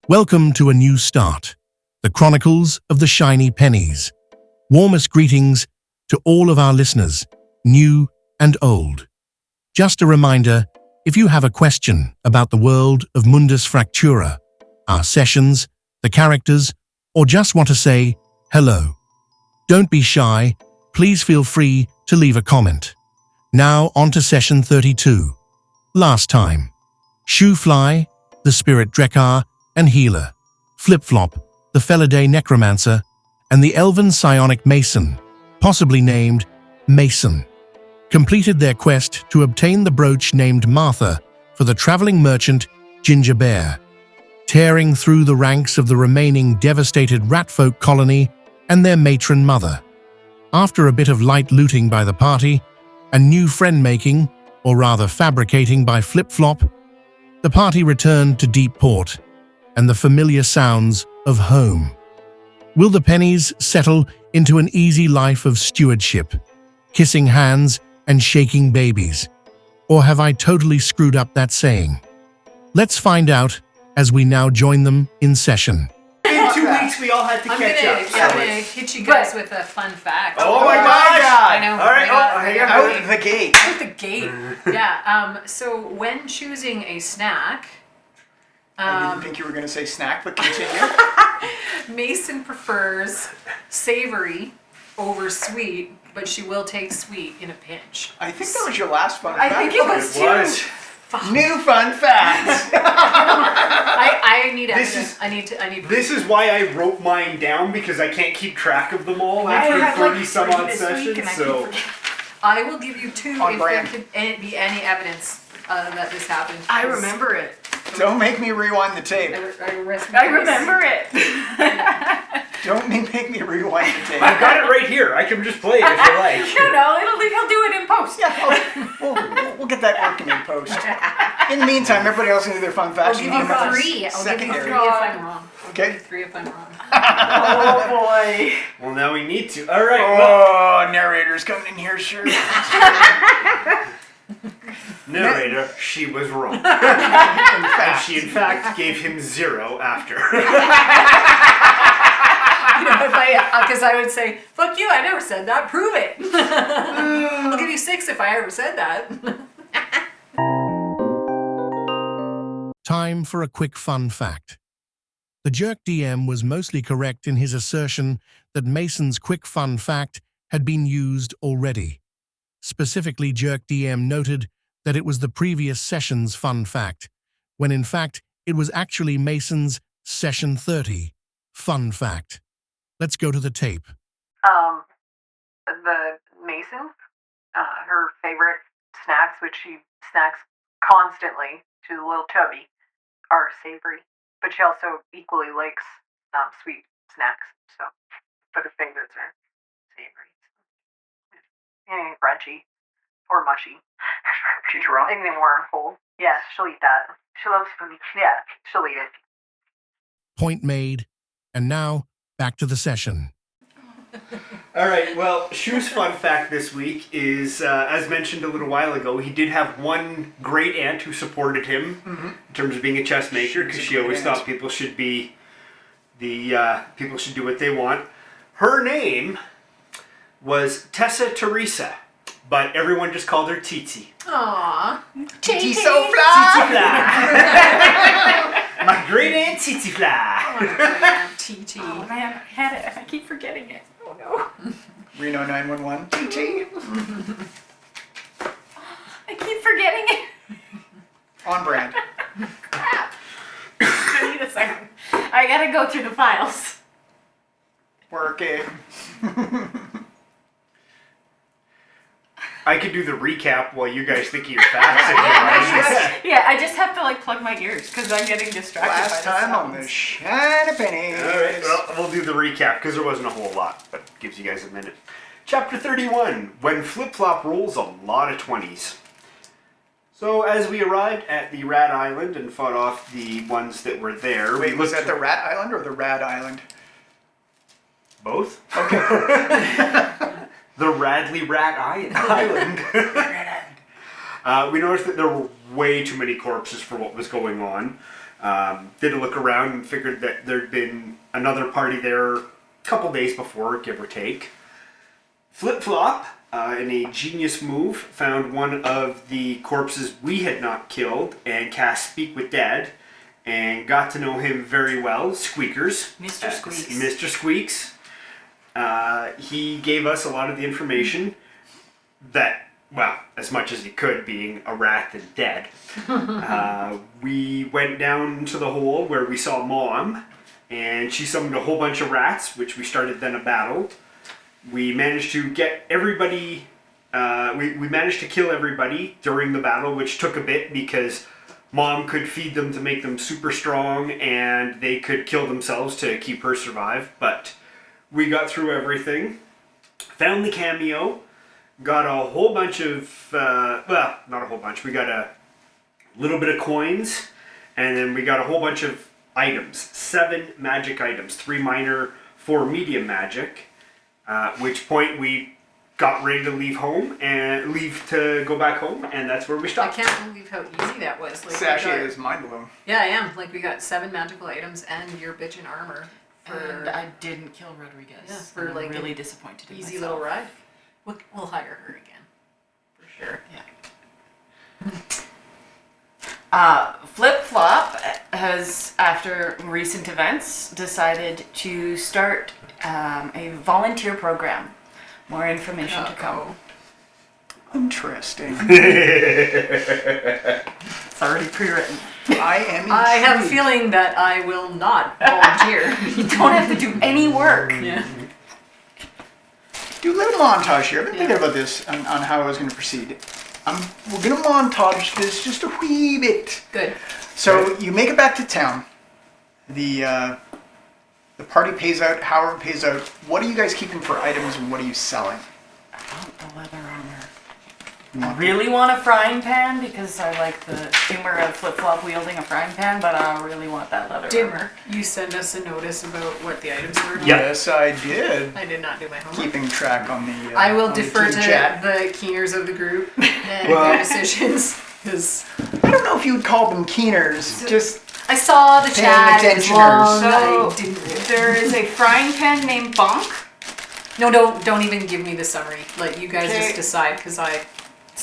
Welcome to a new start, the Chronicles of the Shiny Pennies. Warmest greetings to all of our listeners, new and old. Just a reminder, if you have a question about the world of Mundus Fractura, our sessions, the characters, or just want to say hello, don't be shy, please feel free to leave a comment. Now on to session 32. Last time, Shoefly, the Spirit Drekar and Healer, Flip-Flop, the Felidae Necromancer, and the Elven Psionic Mason, possibly named Mason, completed their quest to obtain the brooch named Martha for the traveling merchant Ginger Bear, tearing through the ranks of the remaining devastated ratfolk colony and their matron mother. After a bit of light looting by the party, and new friend-making, or rather fabricating by Flip-Flop, the party returned to Deep Port and the familiar sounds of home. Will the pennies settle into an easy life of stewardship, kissing hands and shaking babies? Or have I totally screwed up that saying? Let's find out as we now join them in session. In 2 weeks, we all had to catch up. I'm gonna hit you guys with a fun fact. Oh my gosh! I know. All right, out the gate. Out the gate. Yeah. So when choosing a snack, I didn't think you were going to say snack, but continue. Mason prefers savory over sweet, but she will take sweet in a pinch. I think that was your last fun fact. I think it was too. Fuck. New fun facts. I need evidence. I need. This is why I wrote mine down, because I can't keep track of them all after 30 some odd sessions. So I will give you two On if brand. there could be any evidence that this happened. I remember it. Don't make me rewind the tape. I remember it. Don't make me rewind the tape. I've got it right here. I can just play it if you like. No, he'll do it in post. Yeah, we'll get that working in post. In the meantime, everybody else can do their fun facts. I'll give you three. I'll give you three if I'm wrong. Okay. Three if I'm wrong. Oh boy. Well, now we need to. All right. Oh, narrator's coming in here, sure. Narrator, she was wrong. In And fact, she, in fact, gave him 0 after. Because I would say, fuck you, I never said that, prove it. I'll give you 6 if I ever said that. Time for a quick fun fact. The Jerk DM was mostly correct in his assertion that Mason's quick fun fact had been used already. Specifically, Jerk DM noted that it was the previous session's fun fact, when in fact it was actually Mason's session 30 fun fact. Let's go to the tape. The Mason, her favorite snacks, which she snacks constantly, she's a little chubby, are savory. But she also equally likes sweet snacks, but her favorites are savory. Anything crunchy or mushy. she's wrong. Anything more whole. Yeah, she'll eat that. She loves food. Yeah, she'll eat it. Point made. And now, back to the session. All right, well, Shu's fun fact this week is, as mentioned a little while ago, he did have one great aunt who supported him in terms of being a chess maker, because she always thought people should be people should do what they want. Her name was Tessa Teresa, but everyone just called her Titi. Aww. Titi so fly. Titi Fly. My great aunt Titi Fly. TT. Oh man, I had it. I keep forgetting it. Oh no. Reno 911. Titi. I keep forgetting it. On brand. Crap. I need a second. I gotta go through the files. Working. I could do the recap while you guys think of your facts. If you like. Yeah, I just have to plug my ears because I'm getting distracted. Last by the time on the sounds. Shiny Pennies. All right, well, we'll do the recap because there wasn't a whole lot, but gives you guys a minute. Chapter 31, when Flip-Flop rolls a lot of 20s. So as we arrived at the Rat Island and fought off the ones that were there... Wait, was that the Rat Island or the Rad Island? Both? Okay. The Radley Rat Island. We noticed that there were way too many corpses for what was going on. Did a look around and figured that there'd been another party there a couple days before, give or take. Flip-Flop, in a genius move, found one of the corpses we had not killed and cast Speak with Dead and got to know him very well, Squeakers. Mr. Squeaks. Mr. Squeaks. He gave us a lot of the information that, well, as much as he could, being a rat and dead. We went down to the hole where we saw Mom, and she summoned a whole bunch of rats, which we started then a battle. We managed to get everybody, we managed to kill everybody during the battle, which took a bit because Mom could feed them to make them super strong, and they could kill themselves to keep her survive, but we got through everything. Found the cameo, got a whole bunch of, well, not a whole bunch, we got a little bit of coins, and then we got a whole bunch of items. 7 magic items, 3 minor, 4 medium magic. At which point we got ready to leave home and leave to go back home, and that's where we I stopped. can't believe how easy that was. Like, SASHIA is mind blown. Yeah, I am. Like, we got 7 magical items and your bitchin' armor for And I didn't kill Rodriguez. Yeah, for I'm like really an disappointed in easy myself. little ride. We'll hire her again, for sure. Yeah. Flip Flop has, after recent events, decided to start a volunteer program. More information to come. Interesting. It's already pre-written. I am I have a intrigued. feeling that I will not volunteer. You don't have to do any work. Yeah. Do a little montage here. I've been thinking about this on how I was going to proceed. We're going to montage this just a wee bit. Good. So you make it back to town. The party pays out, however it pays out. What are you guys keeping for items and what are you selling? I want the leather armor. I really want a frying pan because I like the humor of Flip Flop wielding a frying pan, but I really want that leather armor. Dimmer, you send us a notice about what the items were. Yeah. Yes, I did. I did not do my homework. Keeping track on the. I will on the defer team to chat. the keeners of the group and Well- their decisions. Because I don't know if you would call them keeners. Just I saw the Paying chat. It was attentioners. long. So I didn't. there is a frying pan named Bonk. No, don't even give me the summary. Like, you guys Okay. just decide. Because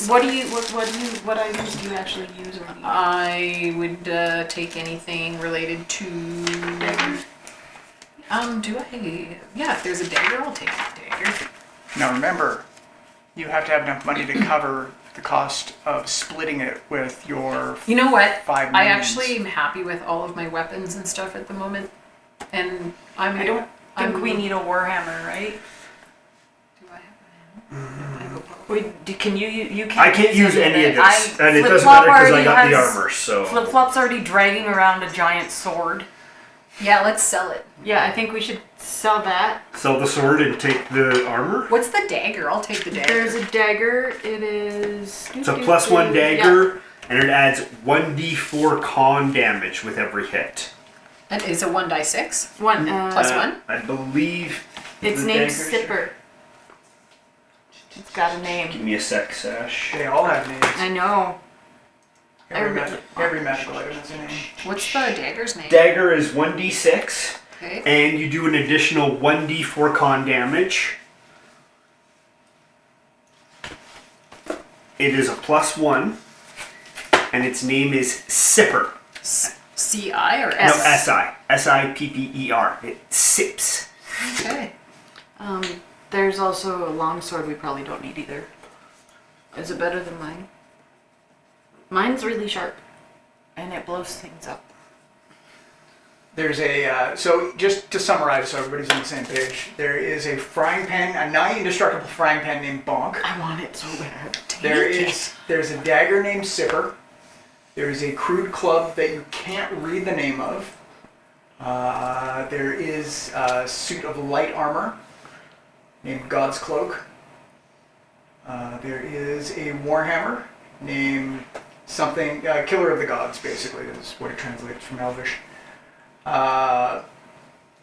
What items do you actually use or need? I would take anything related to. Do I? Yeah, if there's a dagger, I'll take a dagger. now remember, you have to have enough money to cover the cost of splitting it with your. You know what? 5 I minions. actually am happy with all of my weapons and stuff at the moment, and I don't think we need a warhammer, right? Do I have I have a bow. Wait, can you can't I can't use any of this, and it doesn't matter because I got the armor, so... Flip Flop's already dragging around a giant sword. Yeah, let's sell it. Yeah, I think we should sell that. Sell the sword and take the armor? What's the dagger? I'll take the dagger. There's a dagger. It is. It's a +1 dagger, and it adds 1d4 con damage with every hit. And is it 1d6? One Plus 1? I believe... It's the named daggers- Sipper. It's got a Give name. me a sec, Sash. They all have names. I know. Every magical item has a name. What's the dagger's name? Dagger is 1d6, Okay. and you do an additional 1d4 con damage. It is a +1, and its name is Sipper. C-I or No, S? S-I. S-I-P-P-E-R. It sips. Okay. There's also a longsword we probably don't need either. Is it better than mine? Mine's really sharp, and it blows things up. There's a, so just to summarize so everybody's on the same page, there is a frying pan, a nigh indestructible frying pan named Bonk. I want it so bad. There's a dagger named Sipper. There is a crude club that you can't read the name of. There is a suit of light armor named God's Cloak. There is a warhammer named something, Killer of the Gods, basically, is what it translates from Elvish.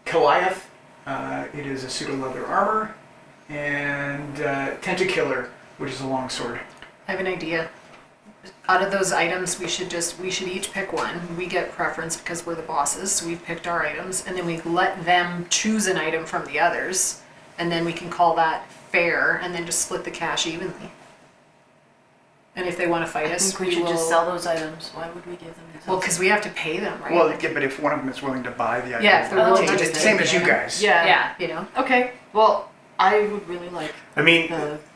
Goliath, it is a suit of leather armor, and Tentakiller, which is a longsword. I have an idea. out of those items, we should each pick one. We get preference because we're the bosses, so we've picked our items, and then we let them choose an item from the others, and then we can call that fair, and then just split the cash evenly. And if they want to fight I us, think we should just sell those items. Why would we give them these? Well, because we have to pay them, right? Well, yeah, but if one of them is willing to buy the item, Yeah, if they're willing to it's just the same take as the you item. guys. Yeah. you know. Okay. Well, I would really like. I mean,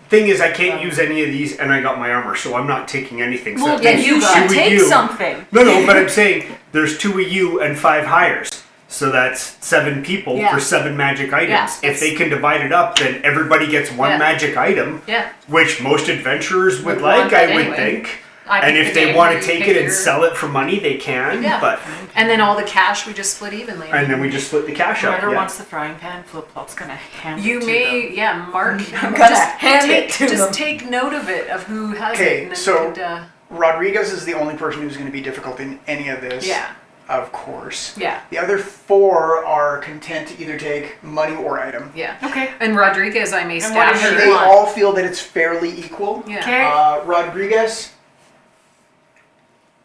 thing is, I can't use any of these, and I got my armor, so I'm not taking anything. Well, so then there's you two should of take you. something. No, but I'm saying there's 2 of you and 5 hires. So that's 7 people Yeah. for 7 magic items. Yeah, If they can divide it up, then everybody gets 1 Yeah. magic item, Yeah. which most adventurers would Would like, want I that would anyway. think. I And pick if the they name, want you to take pick it and your- sell it for money, they can. Yeah. But And then all the cash we just split evenly. and then we just split the cash up. Whoever Yeah. wants the frying pan, Flip Flop's gonna hand You it to may, them. yeah, Mark. I'm gonna hand take, it to just them. take note of it, of who has Okay, it. And then so- you could, Rodriguez is the only person who's going to be difficult in any of this. yeah, Of course. yeah, The other 4 are content to either take money or item. yeah. Okay. And Rodriguez, I may what stab does her. she They want? all feel that it's fairly equal. Yeah. Okay. Rodriguez,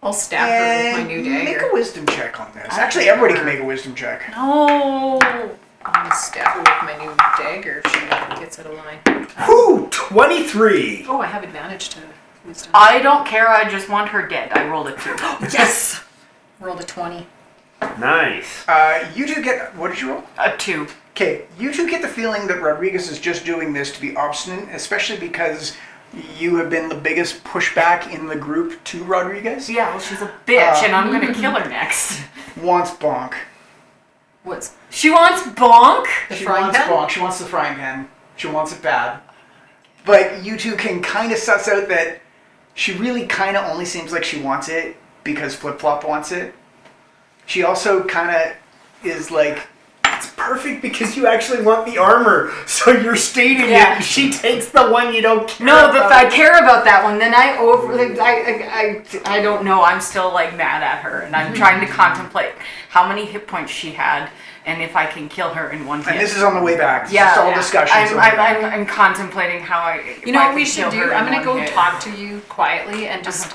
I'll stab her with my new make dagger. a wisdom check on this. Actually, everybody can make a wisdom check. No. I'm gonna stab her with my new dagger if she gets out of line. Whew, 23. Oh, I have advantage to wisdom. I don't care. I just want her dead. I rolled a 2. Yes! Rolled a 20. Nice. You two get, what did you roll? A 2. Okay, you two get the feeling that Rodriguez is just doing this to be obstinate, especially because you have been the biggest pushback in the group to Rodriguez. Yeah, well, she's a bitch, and I'm gonna kill her next. Wants bonk. What's She wants bonk. the She frying wants pan? bonk. She wants the frying pan. She wants it bad. But you two can kind of suss out that she really kind of only seems like she wants it because Flip Flop wants it. She also kind of is like, It's perfect because you actually want the armor. So you're stating Yeah. it. She takes the one you don't care No, about. if I care about that one, then I don't know. I'm still like mad at her, and I'm trying to contemplate how many hit points she had, and if I can kill her in one hit. and this is on the way back. This yeah, is all discussions. on the way back. I'm contemplating how I. You know what we should do? I'm gonna go talk. talk to you quietly and just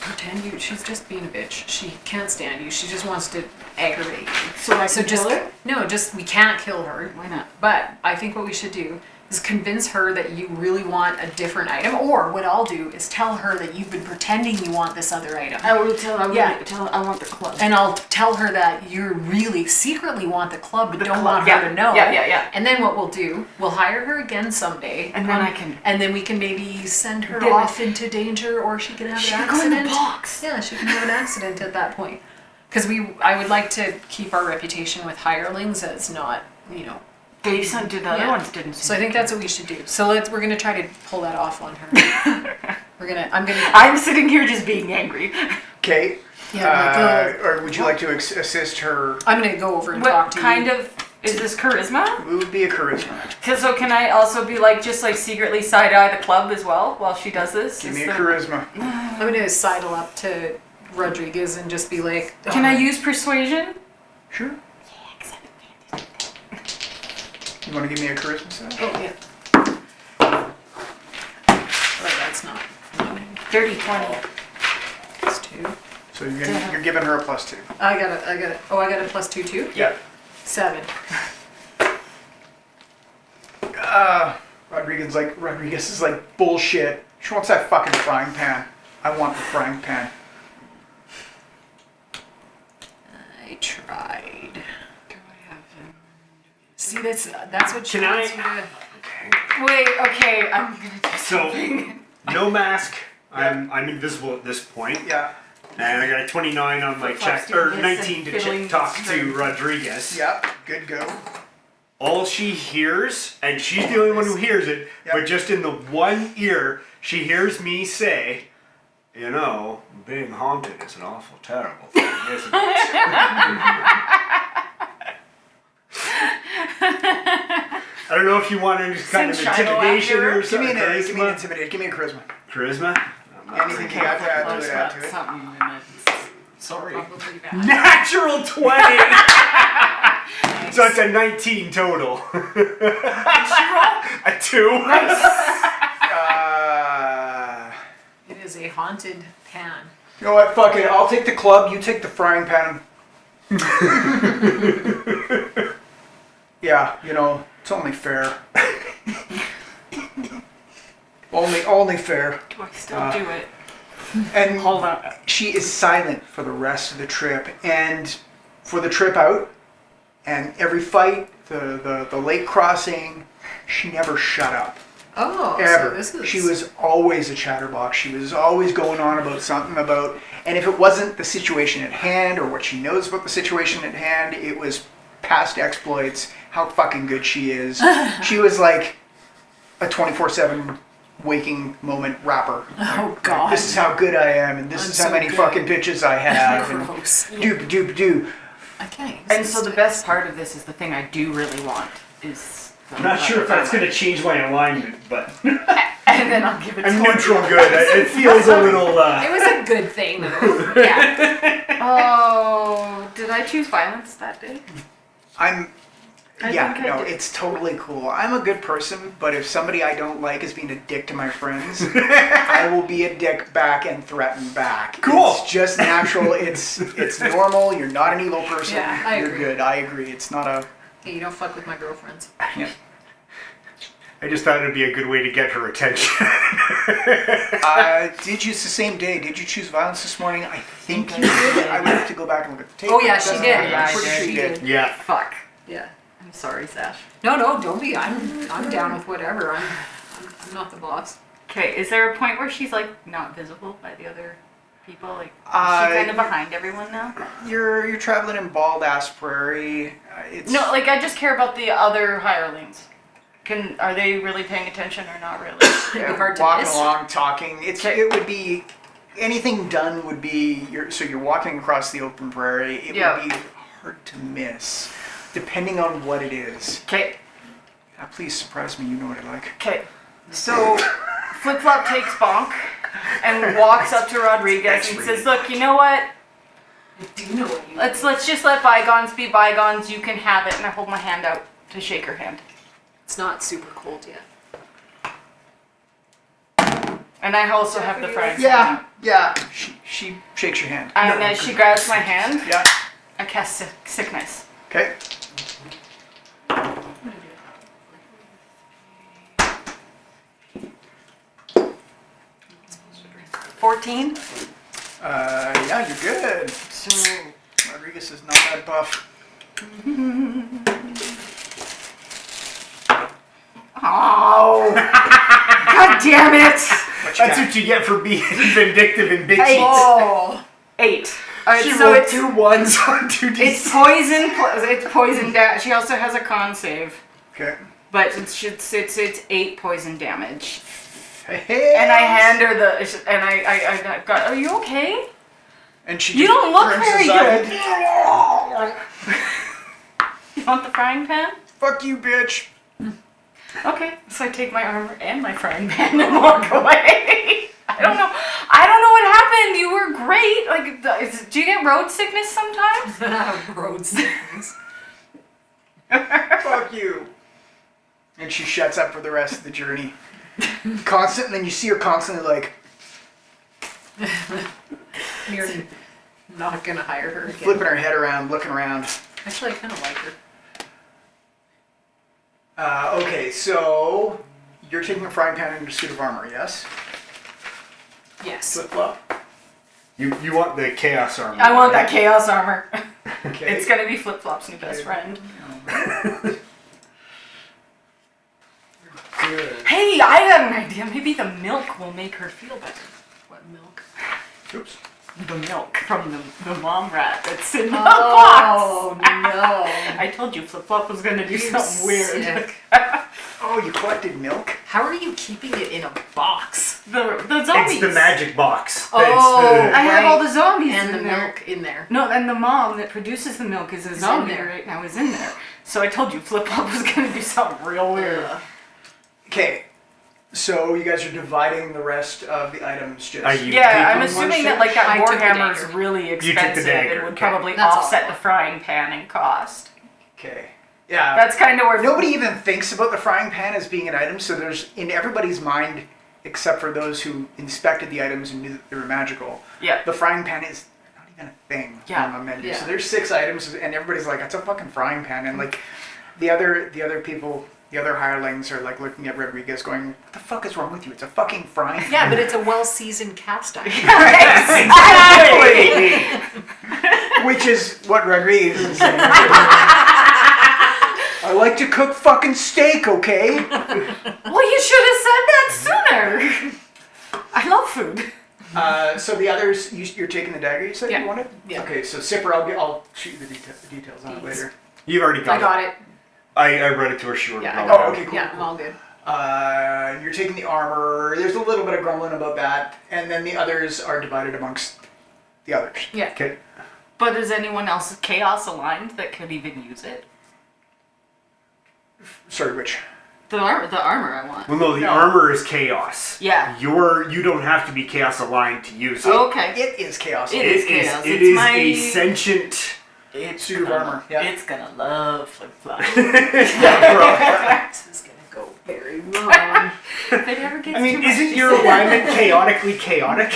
pretend she's just being a bitch. She can't stand you. She just wants to aggravate you. So I So can just kill her? no, just we can't kill her. Why not? But I think what we should do is convince her that you really want a different item, or what I'll do is tell her that you've been pretending you want this other item. I will tell her. Yeah. Tell her I want the club. And I'll tell her that you really secretly want the club, but don't want yeah. her to know. Yeah. And then what we'll do, we'll hire her again someday. And then I can- And then we can maybe send her Get- off into danger, or she can have She an can go in accident. the box. Yeah, she can have an accident at that point. Because I would like to keep our reputation with hirelings as not, They sent to the other Yeah. ones didn't. So I think that's what we should do. So we're gonna try to pull that off on her. I'm sitting here just being angry. Okay. Yeah, or would you like to assist her? I'm gonna go over and talk What to kind you. of is this charisma? It would be a charisma. So can I also be like just like secretly side eye the club as well while she does this? Give me a charisma. I'm gonna sidle up to Rodriguez and just be like, Can I use persuasion? Sure. You want to give me a charisma set? Oh yeah. Oh, that's not. Dirty 20. Plus 2. So you're giving her a +2. I got it. Oh, I got a +2 too? Yeah. 7. Rodriguez is like, bullshit. She wants that fucking frying pan. I want the frying pan. I tried. See, that's what she Can wants I- you to. Wait, okay, I'm gonna do So, something. no mask. I'm invisible at this point. Yeah. And I got a 29 on my check, or 19 to talk to Rodriguez. Yep. Good go. All she hears, and she's the only one who hears it, Yep. but just in the one ear, she hears me say, you know, being haunted is an awful terrible thing, isn't it? I don't know if you want any kind of Send Shiloh intimidation after her. or Give something. me an Charisma. intimidate. Give me a charisma. Charisma? I'm not Anything you very got to add to it, add to it. Something in it. Sorry. Probably bad. Natural 20! So it's a 19 total. A 2. Uh, It is a haunted pan. You know what? Fuck it. I'll take the club. You take the frying pan. Yeah, you know, it's only fair. only fair. Do I still do it? And Hold on. she is silent for the rest of the trip, and for the trip out, and every fight, the lake crossing, she never shut up. Oh, Ever. so this is... She was always a chatterbox. She was always going on about something about, and if it wasn't the situation at hand or what she knows about the situation at hand, it was past exploits, how fucking good she is. She was like a 24/7 waking moment rapper. Oh, God. This is how good I am, and this I'm is how so many good. fucking bitches I have. And Gross. do. I can't And so the best part of this is the thing I do really want is... I'm not sure if that's going to change my alignment, but And then I'll give it to I'm you. neutral good. It feels a little... It was a good thing, though. Yeah. Oh, did I choose violence that day? I think I did. it's totally cool. I'm a good person, but if somebody I don't like is being a dick to my friends, I will be a dick back and threaten back. Cool. It's just natural. It's normal. You're not an evil person. Yeah, I You're agree. good. I agree. It's not a... Hey, you don't fuck with my girlfriends. Yeah. I just thought it would be a good way to get her attention. Did you, it's the same day, did you choose violence this morning? I think you did. I would have to go back and look at the tape. Oh, yeah, It she doesn't did. matter. Yeah, I'm pretty sure she you did. did. Yeah. Fuck. Yeah. I'm sorry, Sash. No, don't be. I'm down with whatever. I'm not the boss. Okay, is there a point where she's like not visible by the other people? Like, is she kind of behind everyone now? You're traveling in Bald Ass Prairie. It's No, like I just care about the other hirelings. Are they really paying attention or not really? It'd be hard to walking miss. along, talking. It would be anything done would be you're walking across the open prairie. It Yeah. would be hard to miss, depending on what it is. Okay, Please surprise me. You know what I like. okay. So Flip Flop takes Bonk and walks up to Rodriguez and says, "Look, you know what? I do know what you Let's just let bygones be bygones. You can have it." And I hold my hand out to shake her hand. It's not super cold yet. And I also have the frying Yeah. She shakes your hand. And as she grabs my hand, Yeah. I cast sickness. Okay. 14. Yeah, you're good. So Rodriguez is not that buff. oh, god damn it! What you That's got? what you get for being vindictive and bitchy. Oh, 8. Alright, She so rolled it's 2 1s on 2d6. it's poison. It's poison damage. She also has a con save, Okay. but it's 8 poison damage. Hey. And I hand her the and I got. Are you okay? And she You just don't look turns very aside. good. You want the frying pan? Fuck you, bitch. Okay, so I take my armor and my frying pan and walk away. I don't know what happened. You were great. Like, do you get road sickness sometimes? Road sickness. Fuck you. And she shuts up for the rest of the journey. And then you see her constantly like You're not gonna hire her again. flipping her head around, looking around. Actually, I kind of like her. Okay, so you're taking a frying pan and a suit of armor, yes? Yes. Flip flop. You want the chaos armor. I want that right? chaos armor. Okay. It's gonna be Flip Flop's new best friend. Good. Hey, I have an idea. Maybe the milk will make her feel better. What milk? Oops. The milk from the mom rat that's in the Oh box. no! I told you Flip Flop was gonna do You something weird. sick. Oh, you collected milk? How are you keeping it in a box? The zombies. It's the magic box. Oh. I have all the zombies And the in there. milk in there. No, and the mom that produces the milk is a zombie there. right now. Is in there. So I told you Flip Flop was gonna do something real weird. Okay. So you guys are dividing the rest of the items just. You Yeah, take I'm one assuming share? that like that I took the Warhammer is dagger. really took the expensive. dagger, It would okay. probably That's all offset I the want. frying pan in cost. Okay. Yeah. That's kind of where Nobody even thinks about the frying pan as being an item, so there's in everybody's mind except for those who inspected the items and knew that they were magical. Yeah. The frying pan is not even a thing Yeah. on the menu. Yeah. So there's 6 items, and everybody's like, "It's a fucking frying pan," and like the other people. The other hirelings are like looking at Rodriguez going, "What the fuck is wrong with you? It's a fucking frying pan." Yeah, but it's a well-seasoned cast iron. Exactly. Which is what Rodriguez is saying. I like to cook fucking steak, okay? Well, you should have said that sooner. I love food. So the others, you're taking the dagger, you said Yeah. you wanted? Yeah. Okay, so Sipper, I'll shoot you the details on it later. You've already got I got it. I read it to her. She wrote it Yeah, I down. got Oh, it. okay, cool. Yeah, I'm all good. You're taking the armor. There's a little bit of grumbling about that. And then the others are divided amongst the others. Yeah. Okay. But is anyone else chaos aligned that could even use it? Sorry, which? The armor I want. Well, no, the No. armor is chaos. Yeah. You don't have to be chaos aligned to use it. Okay. It is chaos. It is chaos. It It's is my- a sentient. It's Suit of armor, yeah. It's gonna love flip flop. Yeah, bro. This is gonna go very wrong. If it ever gets I mean, too much, isn't you your say alignment chaotically chaotic?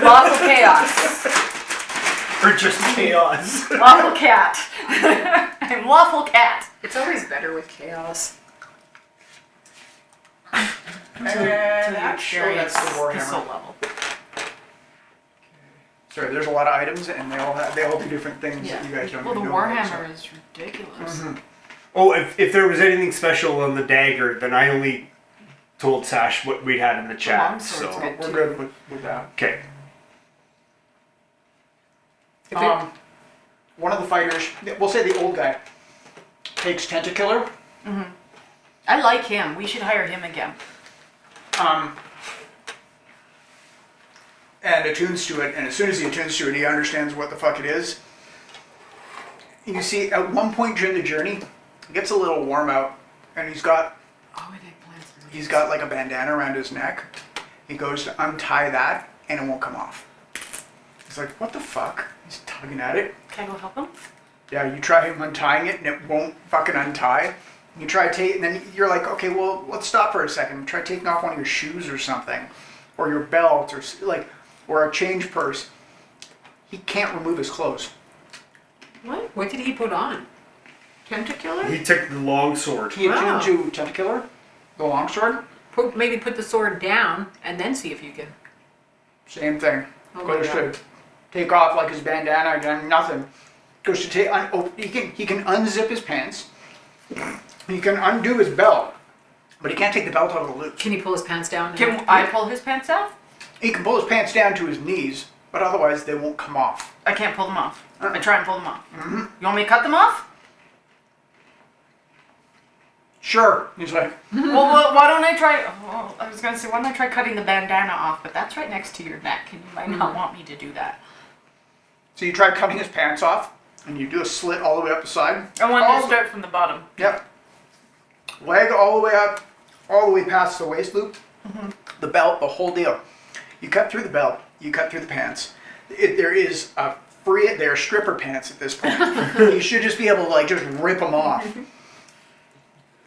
lawful chaos? Or just chaos? Lawful cat. I'm lawful cat. It's always better with chaos. And actually, that's the Pistol Warhammer. level. Sorry, there's a lot of items, and they all do different things that you guys don't Well, the even know about, Warhammer is ridiculous. Oh, if there was anything special on the dagger, then I only told Sash what we had in the chat. longsword's So good. We're good with that. okay. If it, One of the fighters, we'll say the old guy, takes Tentacler. I like him. We should hire him again. And attunes to it, and as soon as he attunes to it, he understands what the fuck it is. You see, at one point during the journey, it gets a little warm out, and he's got like a bandana around his neck. He goes to untie that, and it won't come off. He's like, "What the fuck?" He's tugging at it. Can I go help him? Yeah, you try him untying it, and it won't fucking untie. You try and then you're like, "Okay, well, let's stop for a second. Try taking off one of your shoes or something, or your belt, or a change purse." He can't remove his clothes. what? What did he put on? Tentacular? He took the long sword. He Wow. attuned to Tentacler, the longsword. Maybe put the sword down and then see if you can. Same thing. Oh Goes my to take off like his bandana again, nothing. Goes to take he can unzip his pants. He can undo his belt, but he can't take the belt out of the loop. Can he pull his pants down? Can I pull his pants down? He can pull his pants down to his knees, but otherwise they won't come off. I can't pull them off. I try and pull them off. You want me to cut them off? Sure. He's like, Well, why don't I try? Well, I was gonna say, why don't I try cutting the bandana off? But that's right next to your neck, and you might not want me to do that. so you try cutting his pants off, and you do a slit all the way up the side. I wanted to start from the bottom. Yep. Leg all the way up, all the way past the waist loop. The belt, the whole deal. You cut through the belt. You cut through the pants. They're stripper pants at this point. You should just be able to just rip them off.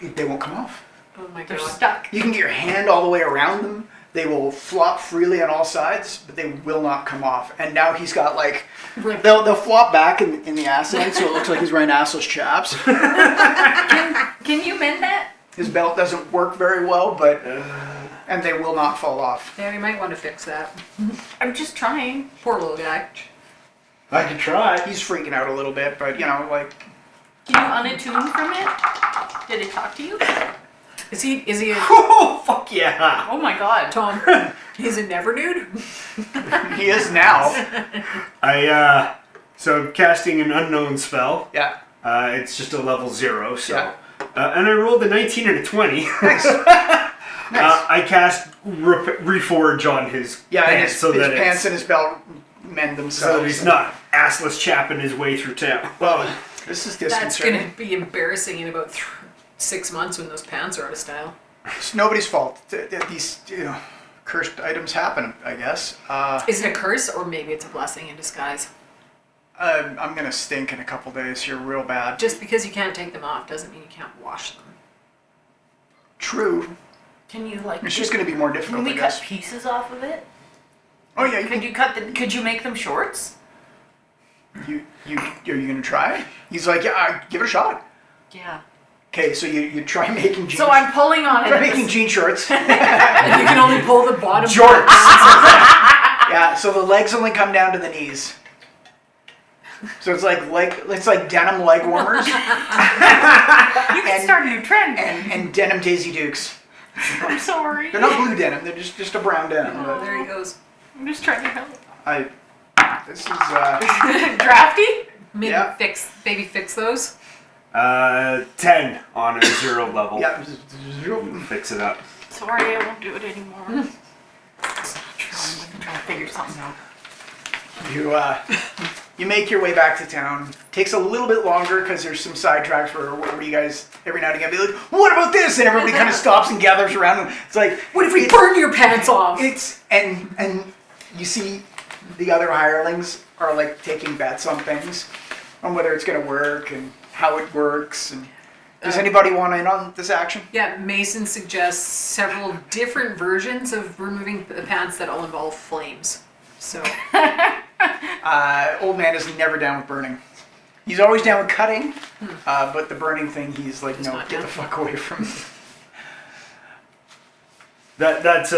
They won't come off. Oh my They're god. stuck. You can get your hand all the way around them. They will flop freely on all sides, but they will not come off. And now he's got they'll flop back in the ass end, so it looks like he's wearing assless chaps. Can you mend that? His belt doesn't work very well, but and they will not fall off. Yeah, we might want to fix that. I'm just trying. Poor little guy. I can try. He's freaking out a little bit, but Can you unattune from it? Did it talk to you? Is he a Oh, fuck yeah. Oh my god. Tom? He's a never nude? he is now. So casting an unknown spell. Yeah. It's just a level 0, so. Yeah. And I rolled a 19 and a 20. Nice. I cast Reforge on his Yeah, and pants his so that pants it's, and his belt mend themselves. so that he's not assless chapping his way through town. Well, this is That's disconcerting. going to be embarrassing in about 6 months when those pants are out of style. It's nobody's fault. These cursed items happen, I guess. Is it a curse or maybe it's a blessing in disguise? I'm gonna stink in a couple days here real bad. Just because you can't take them off doesn't mean you can't wash them. True. Can you like? It's just going to be more difficult, Can we I guess. cut pieces off of it? Oh yeah, you Could you cut the? Could you make them shorts? are you going to try? He's like, yeah, give it a shot. Yeah. Okay, so you try making jeans. So I'm pulling on it. try making jean shorts. And you can only pull the bottom Jorts. Yeah, so the legs only come down to the knees. So it's like denim leg warmers You can start a new trend. and denim Daisy Dukes. I'm sorry. They're not blue denim. They're just a brown denim. Oh, there he goes. I'm just trying to help. This is Drafty? Maybe Yeah. fix those. 10 on a 0 level. yeah. Fix it up. Sorry, I won't do it anymore. I'm gonna try to figure something out. You make your way back to town. Takes a little bit longer because there's some sidetracks where you guys every now and again be like, "What about this?" And everybody kind of stops and gathers around. It's like, What if we burn your pants off? It's and you see the other hirelings are like taking bets on things, on whether it's going to work and how it works. And does anybody want in on this action? Yeah, Mason suggests several different versions of removing the pants that all involve flames. So Old man is never down with burning. He's always down with cutting, but the burning thing, he's like, no, not get down. the fuck away from me. That's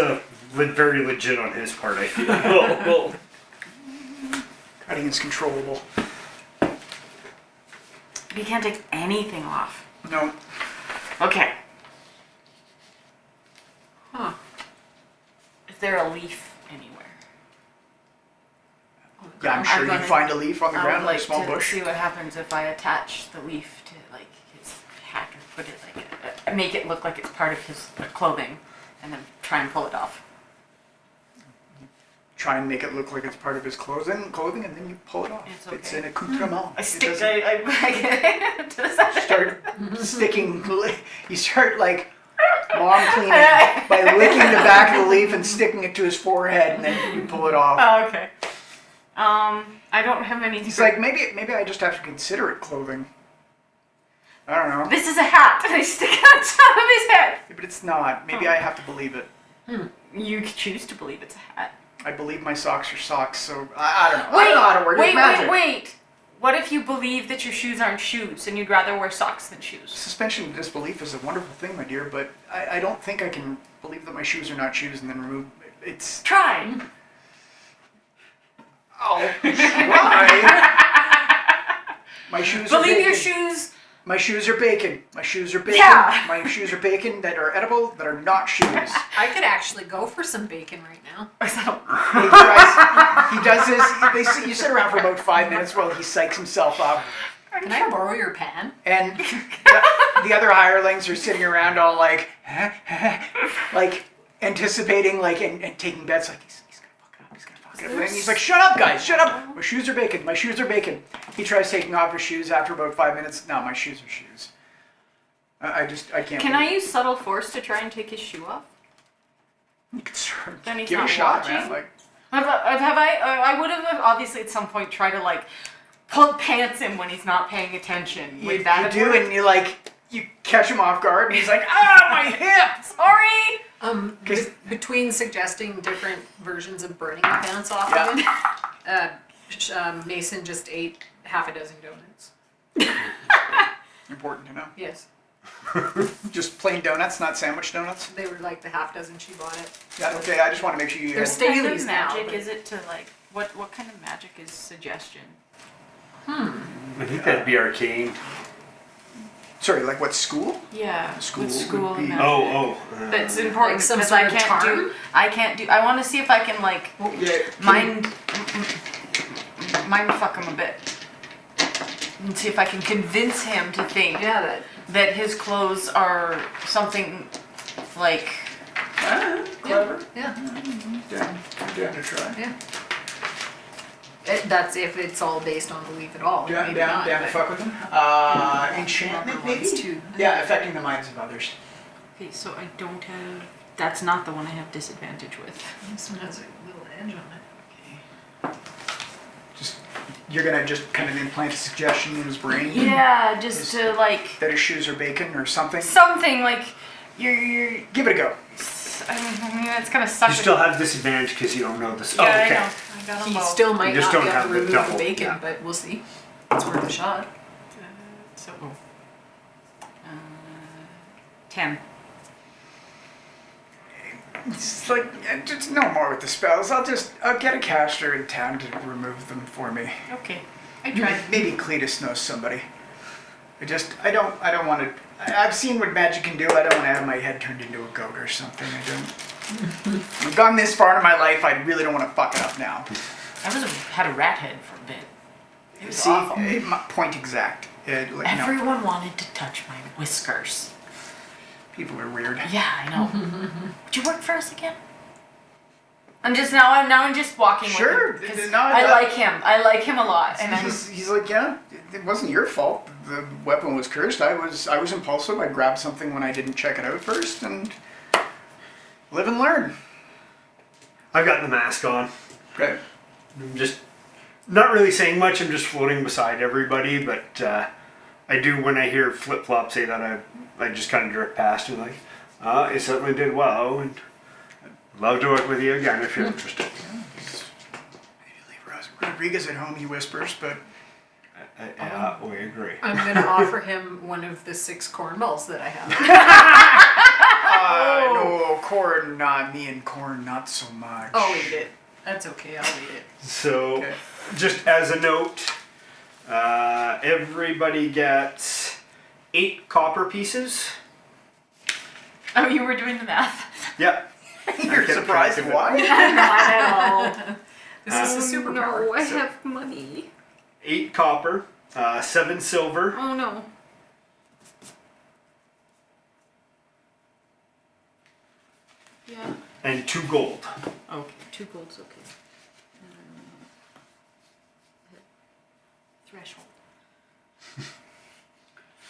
very legit on his part, I feel. Well, Cutting is controllable. You can't take anything off. No. Okay. Huh. Is there a leaf anywhere? Yeah, I'm sure you gonna- find a leaf on the I ground, would like a like small to bush. see what happens if I attach the leaf to like his hat and put it like make it look like it's part of his clothing, and then try and pull it off. Try and make it look like it's part of his clothing, and then you pull it off. It's okay. It's an accoutrement. I It stick doesn't I to the side. start sticking. You start like mom cleaning by licking the back of the leaf and sticking it to his forehead, and then you pull it off. Oh, okay. I don't have anything. He's like, maybe I just have to consider it clothing. I don't know. This is a hat, and I stick it on top of his head. Yeah, but it's not. Maybe I have to believe it. You choose to believe it's a hat. I believe my socks are socks, so I don't know. I don't know how to work wait, magic. wait. What if you believe that your shoes aren't shoes, and you'd rather wear socks than shoes? Suspension of disbelief is a wonderful thing, my dear, but I don't think I can believe that my shoes are not shoes and then remove. It's. Try. Oh, try. My shoes are Believe bacon. your shoes. My shoes are bacon. My shoes are bacon. Yeah. My shoes are bacon that are edible, that are not shoes. I could actually go for some bacon right now. He does this. You sit around for about 5 minutes while he psychs himself up. Can I borrow your pan? And the other hirelings are sitting around all like, like anticipating, like, and taking bets, like, he's gonna fuck it up, he's gonna fuck it up. And he's like, shut up, guys, shut up. My shoes are bacon, my shoes are bacon. He tries taking off his shoes after about 5 minutes. No, my shoes are shoes. I can't. Can I use subtle force to try and take his shoe off? You could sort of Then he's give it a not shot, watching? man. Like, I would have obviously at some point tried to like pull pants him when he's not paying attention. you, Would that you have do, worked? and you catch him off guard, and he's like, ah, my hip. Sorry. Between suggesting different versions of burning the pants off of him, Mason just ate half a dozen donuts. Important to know. Yes, Just plain donuts, not sandwich donuts. they were like the half dozen she bought it. Yeah, okay. I just want to make sure you. They're What kind of Staleys now, magic but- is it to like what kind of magic is suggestion? I think that'd be arcane. Sorry, like what school? Yeah. School with school would and be- magic. That's important Like some because sort I of can't charm? do. I want to see if I can like mind fuck him a bit and see if I can convince him to think Yeah, that his clothes are something like. Clever. yeah. Down to try. Yeah. That's if it's all based on belief at all. Down, Maybe down, not, down to but- fuck with them. Enchantment, maybe? Ones too. Yeah, affecting the minds of others. Okay, so I don't have. That's not the one I have disadvantage with. This one has a little edge on it. Just you're gonna just kind of implant a suggestion in his brain Yeah, just to like that his shoes are bacon or something. something like you're Give it a go. it's kind of suck. You still have disadvantage because you don't know this. Yeah, oh, okay. I know. I got them He both. still might You just not don't be able have to the remove double, the bacon, yeah. but we'll see. It's worth a shot. So, 10. It's like, just no more with the spells. I'll get a caster in town to remove them for me. Okay. I tried. Maybe Cletus knows somebody. I don't want to. I've seen what magic can do. I don't want to have my head turned into a goat or something. I don't. I've gone this far in my life. I really don't want to fuck it up now. I had a rat head for a bit. It was See, awful. Point exact. Like, no, Everyone wanted to touch my whiskers. people are weird. Yeah, I know. Would you work for us again? I'm just walking Sure. with him. 'Cause No, I like him. I like him a lot. And He's like, yeah, it wasn't your fault. The weapon was cursed. I was impulsive. I grabbed something when I didn't check it out first, and live and learn. I've got the mask on. Okay. I'm just not really saying much. I'm just floating beside everybody, but I do when I hear Flip Flop say that I just kind of drift past and like, you certainly did well, and I'd love to work with you again if you're interested. Maybe leave Rodriguez at home, he whispers, but We agree. I'm going to offer him one of the 6 cornballs that I have. no, corn, me and corn, not so much. I'll eat it. That's okay, I'll eat it. So, Okay. just as a note, everybody gets 8 copper pieces. oh, you were doing the math. Yeah. You're surprised why? Not at all. This is a superpower. No, I so- have money. 8 copper, 7 silver, Oh no. Yeah. and 2 gold. Okay. 2 golds. Okay. Threshold.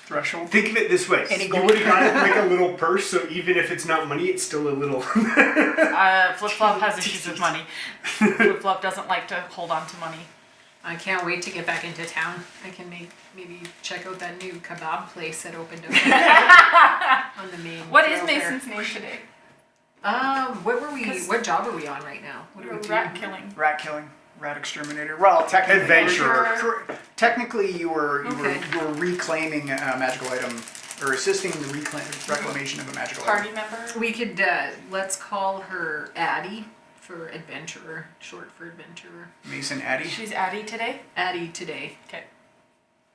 Threshold. Think of it this way. Any You gold? would have gotten like a little purse, so even if it's not money, it's still a little. Flip Flop has issues with money. Flip Flop doesn't like to hold on to money. I can't wait to get back into town. I can maybe check out that new kebab place that opened up on the main. What is thoroughfare. Mason's name today? What were we? 'Cause- What job are we on right now? What are we doing? Rat killing. Rat killing, rat exterminator. Well, technically, Adventurer. Technically, you were Okay. reclaiming a magical item, or assisting the reclamation of a magical Party item. member. We could let's call her Addie for adventurer, short for adventurer. Mason Addie. She's Addie today. Addie today, Okay.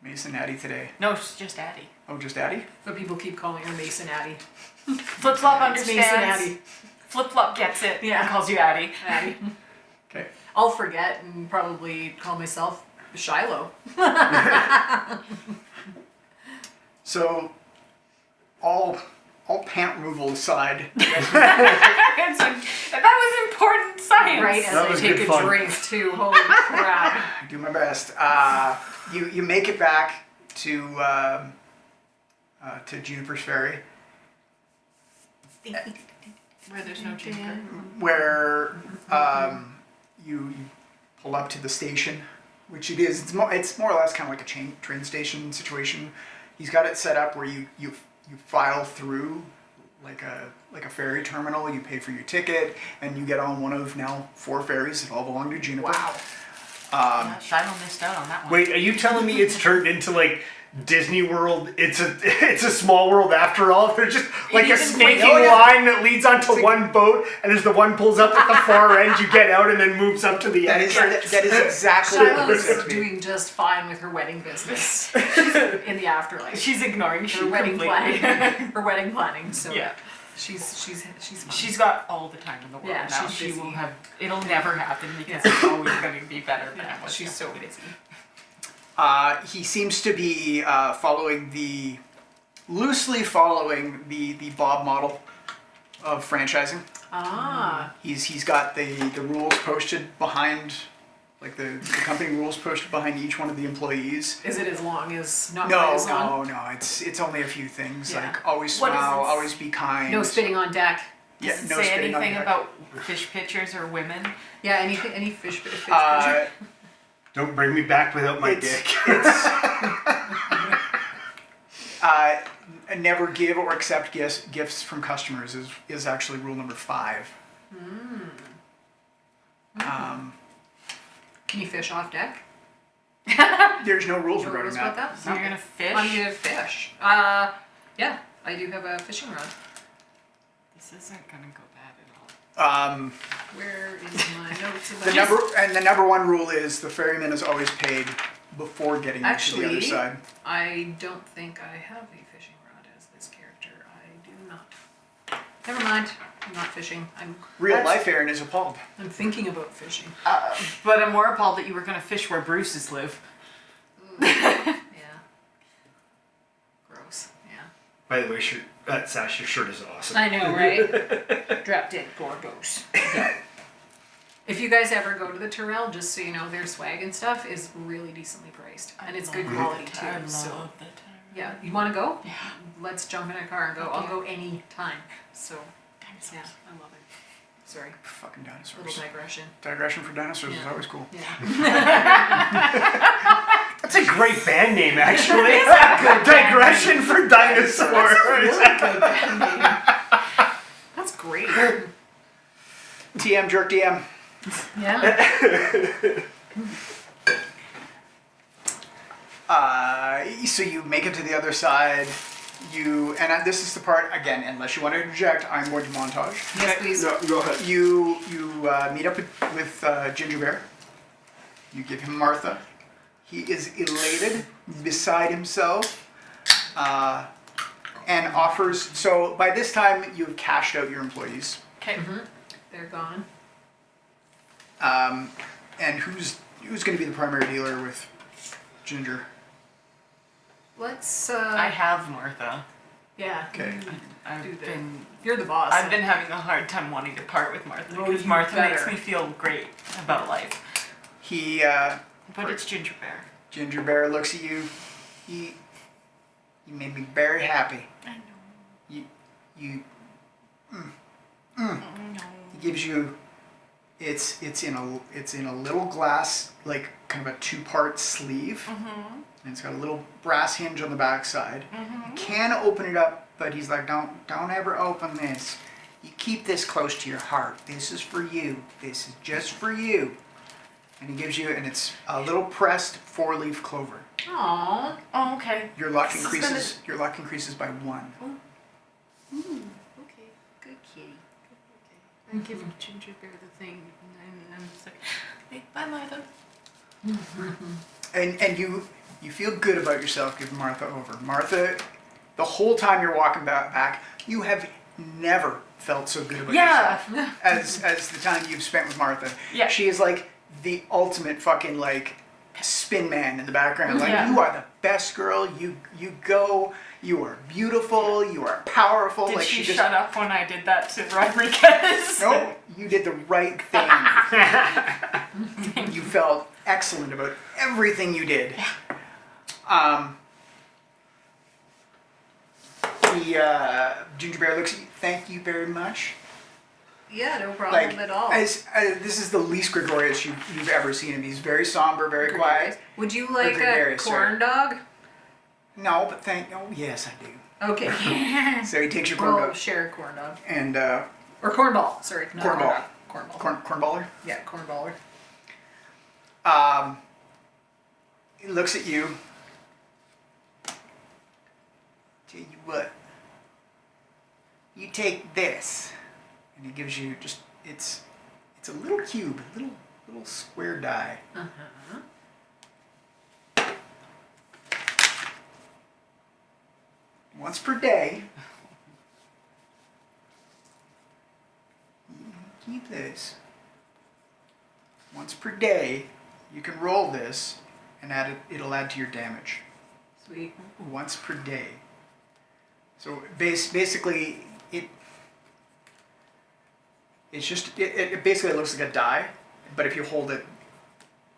Mason Addie today. No, she's just Addie. Oh, just Addie. but people keep calling her Mason Addie. Flip Flop It's Mason understands. Addie. Flip Flop gets it. Yeah. And calls you Addie. Addie. Okay. I'll forget and probably call myself Shiloh. So, all pant removal aside, It's like, that was important science. Right as That I was take good a fun. drink too. Holy crap! I do my best. You make it back to Juniper's Ferry, Where there's no juniper. where you pull up to the station, which it is. It's more or less kind of like a train station situation. He's got it set up where you file through like a ferry terminal. You pay for your ticket, and you get on one of now 4 ferries that all belong to Juniper. Wow. Yeah, Shiloh missed out on that one. Wait, are you telling me it's turned into like Disney World? It's a small world after all. There's just like a even snaking Oh, yeah. line that leads onto one boat, and as the one pulls up at the far end, you get out and then moves up to the That end. is exactly what Shiloh's it's meant to be. doing just fine with her wedding business in the afterlife. She's ignoring Her you wedding completely. planning. Her wedding planning. So Yeah. she's fine. She's got all the time in the world Yeah, now. she's She busy. will have. It'll never happen because Yeah. it's always going to be better than it was. she's so busy. He seems to be loosely following the Bob model of franchising. Ah. He's got the rules posted behind, like the company rules posted behind each one of the employees. Is it as long as not quite No, as long? no, it's only a few things, Yeah. like always What is smile, this? always be kind. No spitting on deck. Yeah, Does it no say spitting on anything deck. about fish pitchers or women? Yeah, any fish picture. Don't bring me back without my It's- dick. never give or accept gifts from customers is actually rule number 5. Can you fish off deck? There's no rules No regarding rules about that. that? So you're gonna fish? I'm gonna fish. Yeah, I do have a fishing rod. This isn't gonna go bad at all. Where is my notes about The number 1 rule is the ferryman is always paid before getting you to the Actually, other side. I don't think I have a fishing rod as this character. I do not. Never mind. I'm not fishing. Real life Erin is appalled. I'm thinking about fishing. But I'm more appalled that you were gonna fish where Bruce's live. Yeah. Gross. Yeah. By the way, Sash, your shirt is awesome. I know, right? Drop dead Gorgos. If you guys ever go to the Tyrrell, just so you know, their swag and stuff is really decently priced, and it's good quality too. I So love the Tyrrell. yeah, you want to go? Yeah. Let's jump in a car and go. I'll go any time. So Dinosaurs. yeah, I love it. Sorry, Fucking dinosaurs. little digression. Digression for dinosaurs is Yeah. always cool. Yeah. That's a great band name, actually. Digression for dinosaurs. That's great. TM jerk DM. Yeah. So you make it to the other side. This is the part again. Unless you want to interject, I'm going to montage. Yes, please. No, go ahead. You meet up with Ginger Bear. You give him Martha. He is elated, beside himself, and offers. So by this time, you've cashed out your employees. Okay. They're gone. And who's going to be the primary dealer with Ginger? Let's. I have Martha. Yeah. Okay. You're the boss. I've been having a hard time wanting to part with Martha Oh, because you Martha makes better. me feel great about life. He But it's Ginger Bear. Ginger Bear looks at you. You made me very happy. I know. You No. He gives you. It's in a little glass, like kind of a 2-part sleeve, and it's got a little brass hinge on the back side. You can open it up, but he's like, don't ever open this. You keep this close to your heart. This is for you. This is just for you. And he gives you, and it's a little pressed 4-leaf clover. Aww. Oh, okay. Your luck This is increases. Your luck increases by 1. Okay. Good kitty. I give Ginger Bear the thing, and I'm just like, hey, bye, Martha. And you feel good about yourself giving Martha over. Martha, the whole time you're walking back, you have never felt so good about yourself as the time you've spent with Martha. Yeah. She is like the ultimate fucking like spin man in the background. Like Yeah. you are the best girl. You go. You are beautiful. You are powerful. Did like she just shut up when I did that to Rodriguez? No, you did the right thing. You felt excellent about everything you did. Ginger Bear looks at you. Thank you very much. Yeah, no problem at all. This is the least gregarious you've ever seen him. He's very somber, very quiet. Would you like a Gregarious, corn dog? No, but yes, I do. Okay. So he takes your corn We'll dog share a corn dog. and Or corn ball. Sorry. Not Corn ball. dog. Corn ball. cornballer. Yeah, corn baller. He looks at you. Tell you what. You take this, and he gives you just it's a little cube, little square die. Once per day. You keep this. Once per day, you can roll this, and it'll add to your damage. Sweet. Once per day. So basically, it basically looks like a die, but if you hold it,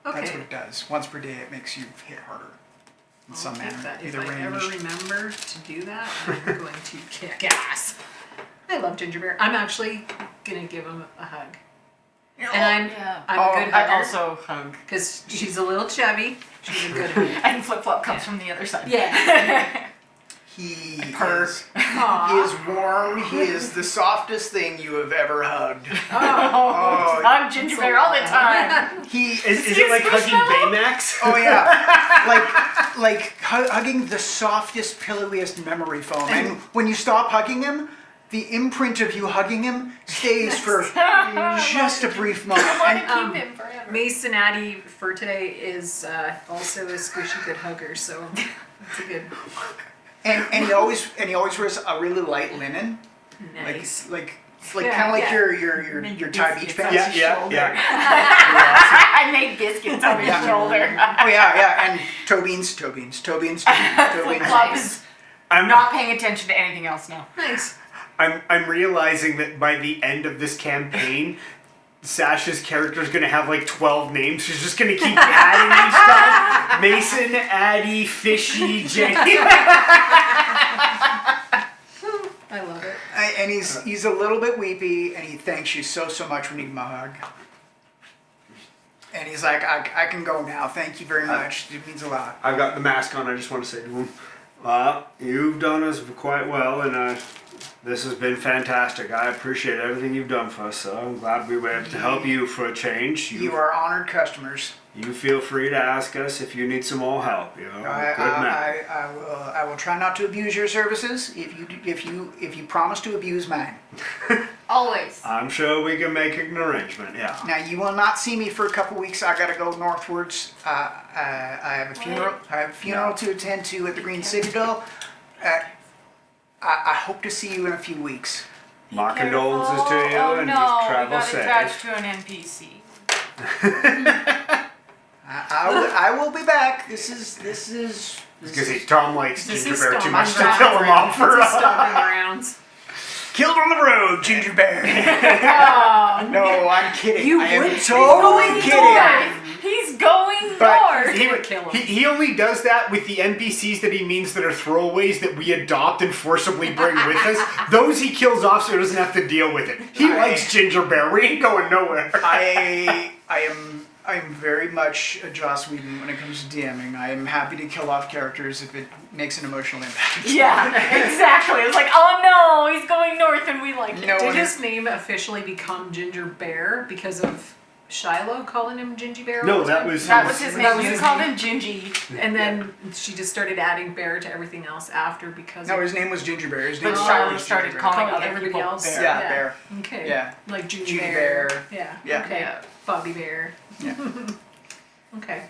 that's what Okay. it does. Once per day, it makes you hit harder in some I'll take manner, that. If either I ever ranged. remember to do that, I'm going to kick ass. I love Ginger Bear. I'm actually gonna give him a hug. And I'm a good I hugger. also hug. Because she's a little chubby. She's a good hugger. And Flip Flop comes from the other side. Yeah. He purr. he is warm. He is the softest thing you have ever hugged. Oh, I'm Ginger Bear all the time. He Is it like hugging Baymax? Oh yeah, like hugging the softest, pillowiest memory foam. And when you stop hugging him, the imprint of you hugging him stays for just a brief moment. I And, want to keep him forever. Mason Addy for today is also a squishy good hugger, so that's a good. and he always wears a really light linen, Nice. like Yeah, kind of like yeah. your tie beach pants. Yeah. I made biscuits on his shoulder. Oh yeah, and toe beans. Clubs. I'm Not paying attention to anything else now. Nice. I'm realizing that by the end of this campaign, Sasha's character is gonna have like 12 names. She's just gonna keep adding each time. Mason, Addie, Fishy, Jenny. I love it. And he's a little bit weepy, and he thanks you so much when you give him a hug. And he's like, I can go now. Thank you very much. It means a lot. I've got the mask on. I just want to say to him, you've done us quite well, and this has been fantastic. I appreciate everything you've done for us, so I'm glad we were able to help you for a change. You are honored customers. You feel free to ask us if you need some more help. You know, good man. I will try not to abuse your services if you promise to abuse mine. Always. I'm sure we can make an arrangement. Yeah. Now you will not see me for a couple weeks. I gotta go northwards. I have a funeral. I have a funeral to attend to at the Green Citadel. I hope to see you in a few weeks. My condolences to you, Oh and no, just we travel got safe. attached to an NPC. I will be back. This is Because Tom likes This Ginger is Bear too stomping much to around. kill him off for It's a stomping rounds. killed on the road, Ginger Bear. Oh, No, I'm kidding. You I am would totally kidding. north. He's going But north. He would kill him. He only does that with the NPCs that he means that are throwaways that we adopt and forcibly bring with us. Those he kills off so he doesn't have to deal with it. He likes Ginger Bear. We ain't going nowhere. I'm very much a Joss Whedon when it comes to DMing. I am happy to kill off characters if it makes an emotional impact. Yeah, exactly. It was like, oh no, he's going north and we like it. No Did one his name officially become Ginger Bear because of Shiloh calling him Gingy Bear? all No, the that time? was That was his That name. was You his called name. him Gingy. And then she just started adding Bear to everything else after because No, of his name was Ginger Bear. His name But was Shiloh Ginger started Bear. calling other everybody people else. Bear. Yeah, Bear. Okay. Yeah. Like Judy, Judy Bear. Bear. Yeah. Yeah. Okay. Yeah. Bobby Bear. Yeah. Okay. Okay.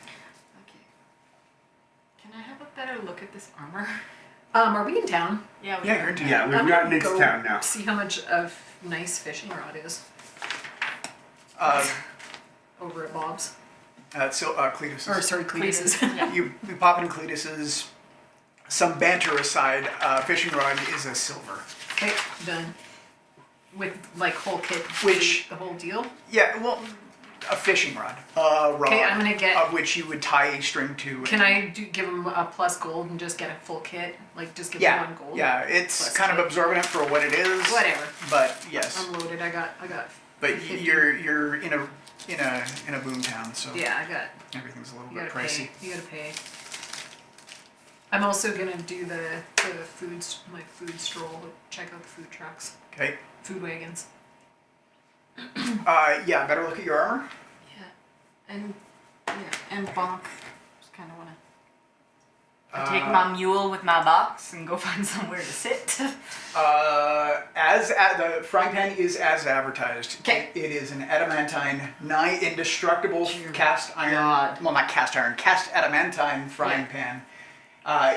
Can I have a better look at this armor? Are we in town? Yeah, Yeah, you're in town. Yeah, we've I'm gotten gonna into go town now. See how much of nice fishing rod is over at Bob's. Cletus's. Or sorry, Cletus's. Yeah. You pop in Cletus's. Some banter aside, fishing rod is a silver. Okay, done. With like whole kit, Which- the whole deal. Yeah, well, a fishing rod. A rod. Okay, I'm gonna get- Of which you would tie a string to. Can I give him a plus gold and just get a full kit? Like just give Yeah. him 1 gold. Yeah, it's Plus kind of kit. absorbent for what it is. Whatever. But yes. Unloaded. I got. But 50. you're in a boom town, so Yeah, I got. everything's a little You bit gotta pricey. pay. You gotta pay. I'm also gonna do the foods, my food stroll, check out the food trucks, Okay. food wagons. Yeah, better look at your armor. And bonk. Just kind of wanna. I take my mule with my box and go find somewhere to sit. The frying pan is as advertised. 'Kay. It is an adamantine, nigh indestructible cast iron. God. Well, not cast iron, cast adamantine frying pan.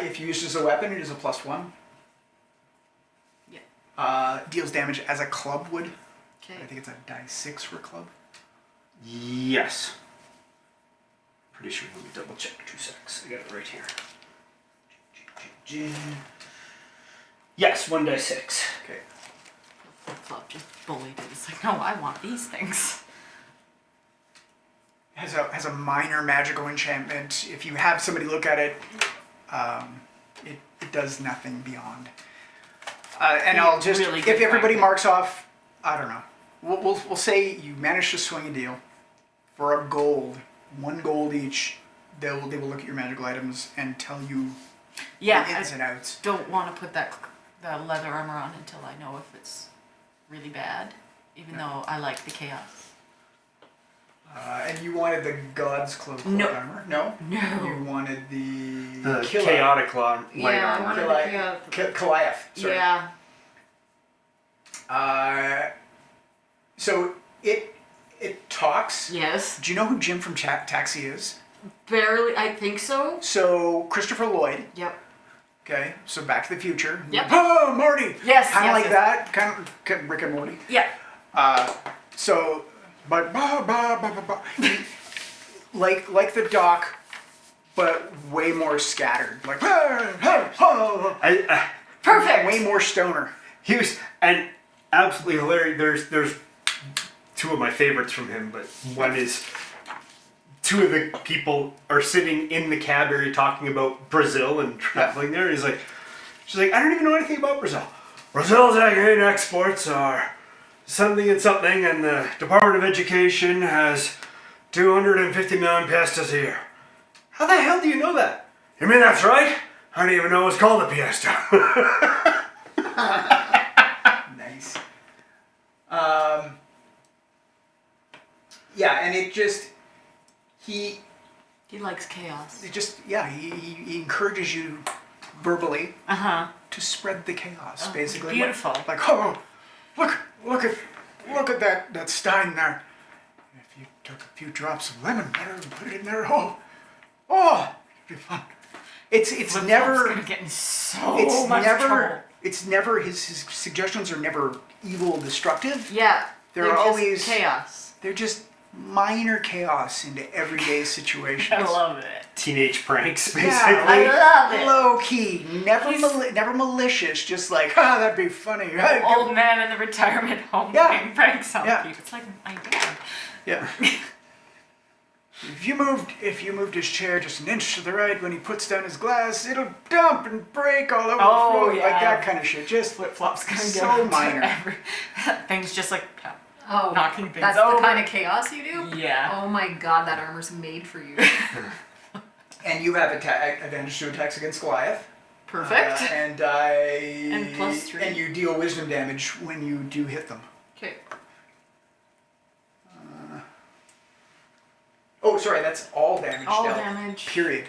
If used as a weapon, it is a +1. Yeah. Deals damage as a club would. Okay. I think it's a die 6 for club. Yes. Pretty sure. Let me double check. 2 secs. I got it right here. Yes, 1d6. Okay. Flip flop just bullied it. It's like, no, I want these things. Has a minor magical enchantment. If you have somebody look at it, it does nothing beyond. And I'll just Really good if everybody frying pan. marks off, I don't know. We'll say you managed to swing a deal for a gold, 1 gold each. They will look at your magical items and tell you Yeah, the ins I and outs. don't want to put the leather armor on until I know if it's really bad, even though I like the chaos. And you wanted the God's Cloak No. armor? No? No. You wanted the chaotic light Yeah, I armor. wanted the chaos. Goliath. Sorry. Yeah. So it talks. Yes. Do you know who Jim from Taxi is? Barely. I think so. So Christopher Lloyd. Yep. Okay. So Back to the Future. Yep. Oh, Marty. Yes, Kind of yes, like yes. that. Kind of Rick and Morty. Yeah. So, but like the Doc, but way more scattered. Like Perfect. way more stoner. He was and absolutely hilarious. There's two of my favorites from him, but one is two of the people are sitting in the cab area talking about Brazil and traveling there. She's like, I don't even know anything about Brazil. Brazil's agricultural exports are something and something, and the Department of Education has 250 million pestas a year. How the hell do you know that? You mean that's right? I don't even know it's called a piesta. Nice. Yeah, and it just he likes chaos. he encourages you verbally Uh-huh. to spread the chaos, Oh, basically. beautiful. Like look at that stein there. If you took a few drops of lemon butter and put it in there, it'd be fun. It's Flip-flop's never gonna get in so much trouble. it's never his suggestions are never evil, destructive. Yeah. They're just always- chaos. They're just minor chaos into everyday situations. I love it. Teenage pranks, basically. Yeah, I love it. Low key, never He's- never malicious, just like, that'd be funny. Hey, Old man in the retirement home Yeah. playing pranks on Yeah. people. It's like my dad. Yeah. If you moved his chair just an inch to the right when he puts down his glass, it'll dump and break all over the floor. Like that kind of shit. Just Flip-flop's gonna so go into minor. things just like Oh, knocking things that's over. the kind of chaos you do? Yeah. Oh my god, that armor's made for you. And you have advantage to attacks against Goliath. Perfect. And +3. And you deal wisdom damage when you do hit them. Okay. Oh, sorry, that's all damage. All dealt, damage. Period.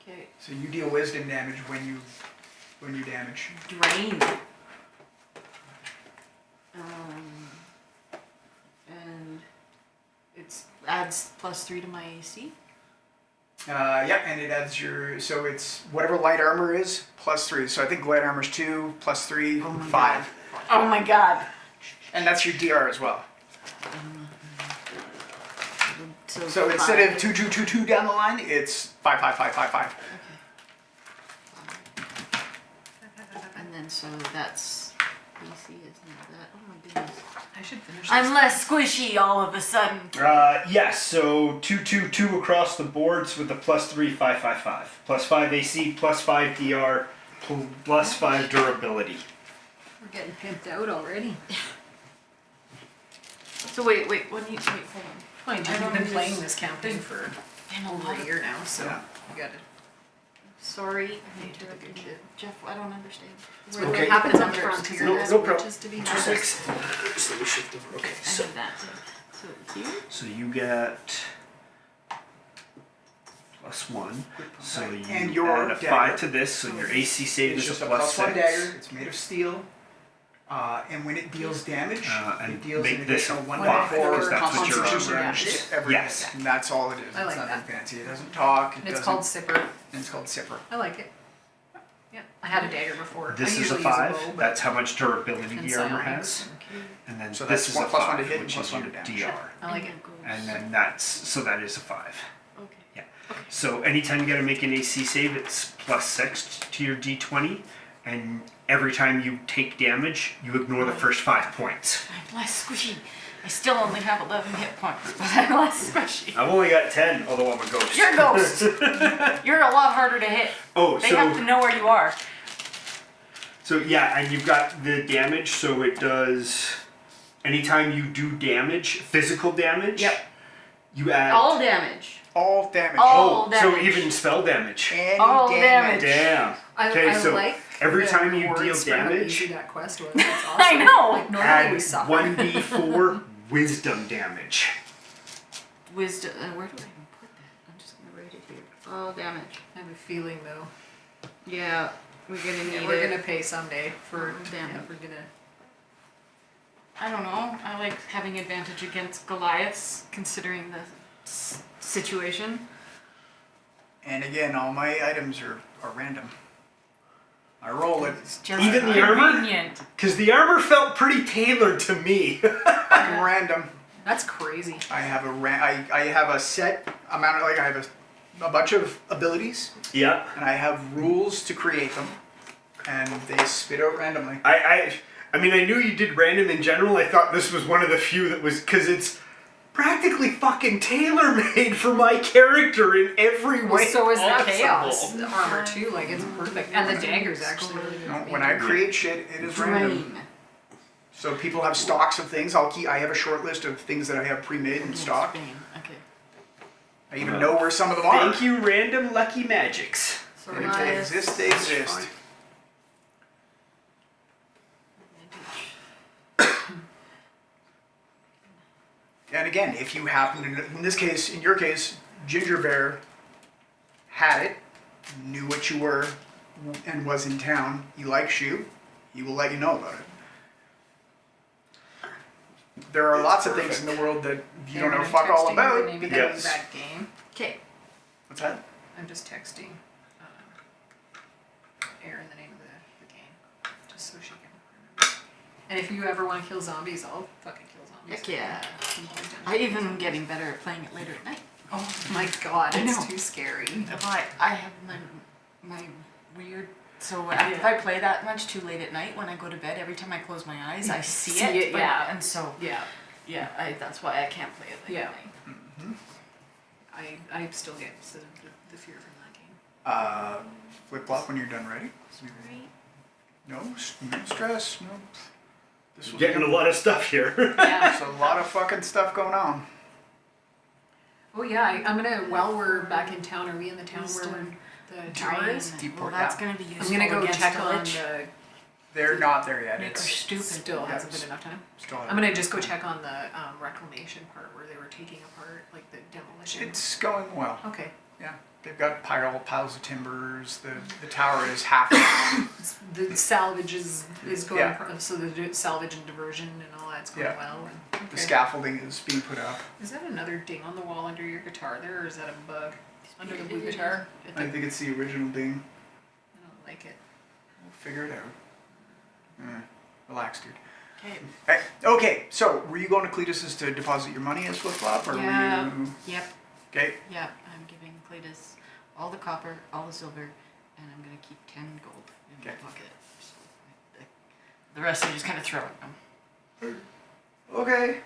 Okay. So you deal wisdom damage when you damage. Drain. And it adds +3 to my AC. Yeah, and it adds so it's whatever light armor is +3. So I think light armor's 2 +3, 5. Oh my god. And that's your DR as well. So five. instead of 2 2 2 2 down the line, it's 5 5 5 5 5. And then so that's AC is not that. Oh my goodness. I should finish I'm less squishy all of a sudden. Yes, so 2 2 2 across the boards with a +3 5 5 5. +5 AC, +5 DR, +5 durability. We're getting pimped out already. So wait, when you hold on. Well, I you've don't been know, playing there's- this campaign for Been a over lot a of- year now, so Yeah. you got it. Sorry, I You did the good shit. Jeff, I don't understand. What okay. happens It's on the under- frontier? no- There's no problem. riches to be had. So let me shift over. Okay, I need that. So here. so you get +1. So you And your add a dagger. 5 to this, so your AC save It's is just a a +1 +6. dagger. It's made of steel. And when it deals damage, And it deals make an this additional a 1 5, d4 because that's what your constitution armor damage is. to every Yes. hit. And that's all it is. I like it's nothing that. fancy. It doesn't talk. It And it's doesn't, called Sipper. and it's called Sipper. I like it. Yeah, I had a dagger before. This I is a usually 5. use a bow, but That's how much durability and the armor psionics. has. Okay. And then So this that's is one a +1 to 5, hit and which is +1 your to damage. DR. I like it. And then so that is a 5. Okay. Yeah. So anytime you gotta make an AC save, it's +6 to your D20, and every time you take damage, you ignore the first 5 points. I'm less squishy. I still only have 11 hit points, but I'm less squishy. I've only got 10, although I'm a ghost. You're a ghost. You're a lot harder to hit. Oh, They have to know where you are. So yeah, and you've got the damage, so it does. Anytime you do damage, physical damage. Yep. You add All damage. All damage. All So damage. even spell damage. Any all damage. Damn. Okay, I so like every the time you words deal for how damage, easy that quest was. That's awesome. I know. Like normally add we suffer. 1d4 wisdom damage. Wisdom. Where do I even put that? I'm just gonna write it here. All damage. I have a feeling though. Yeah, we're gonna need We're it. gonna pay someday for Damn. Yeah, we're gonna. I don't know. I like having advantage against Goliaths, considering the situation. And again, all my items are random. I roll it. It's just Even the armor? convenient. Because the armor felt pretty tailored to me. Fucking random. That's crazy. I have I have a set amount of, like, I have a bunch of abilities, Yeah. and I have rules to create them, and they spit out randomly. I mean, I knew you did random in general. I thought this was one of the few that was, because it's practically fucking tailor-made for my character in every way So is that possible. chaos armor too? Like it's perfect, and the dagger's actually really good. No, for me. when I create shit, it is random. Drain. So people have stocks of things. I have a short list of things that I have pre-made in stock. Drain. Okay. I even know where some of them are. Thank you, random lucky magics. So And if they exist, they exist. And again, if you happen to, in this case, in your case, Ginger Bear had it, knew what you were, and was in town, he likes you, he will let you know about it. There are lots of things in the world that you don't know I'm fuck all texting about the name of because... that game. Okay. What's that? I'm just texting Erin the name of the game, just so she can remember. And if you ever want to kill zombies, I'll fucking kill zombies. Heck yeah. I'm always down to I kill even am zombies. getting better at playing it later at night. Oh my god, I it's know. too scary. I have my weird. So if I play that much too late at night, when I go to bed, every time I close my eyes, I see it. But- yeah. And so Yeah, yeah, that's why I can't play it late Yeah. at night. I still get the fear from that game. Flip flop when you're done writing. No, no stress. No. This was Getting a lot of stuff here. Yeah. There's a lot of fucking stuff going on. Oh yeah, I'm gonna. While we're back in town, are we in the town where the tower is? Well, that's gonna be useful I'm gonna go against check a on lich. the. They're not there yet. Make her It's stupid. Still hasn't been enough time. still I'm gonna just go check on the reclamation part where they were taking apart like the demolition. It's going well. Okay. Yeah, they've got piles of timbers. The tower is half down. The salvage is going Yeah. so the salvage and diversion and all that's going Yeah. well. And, okay. The scaffolding is being put up. Is that another ding on the wall under your guitar there, or is that a bug under the blue guitar? I think it's the original ding. I don't like it. We'll figure it out. Relax, dude. Okay. Hey, okay, so were you going to Cletus's to deposit your money as flip flop, or Yeah. were you? Yep. Okay. Yeah. I'm giving Cletus all the copper, all the silver, and I'm gonna keep 10 gold in my Okay. pocket. So the rest I just kind of throw at them. Okay.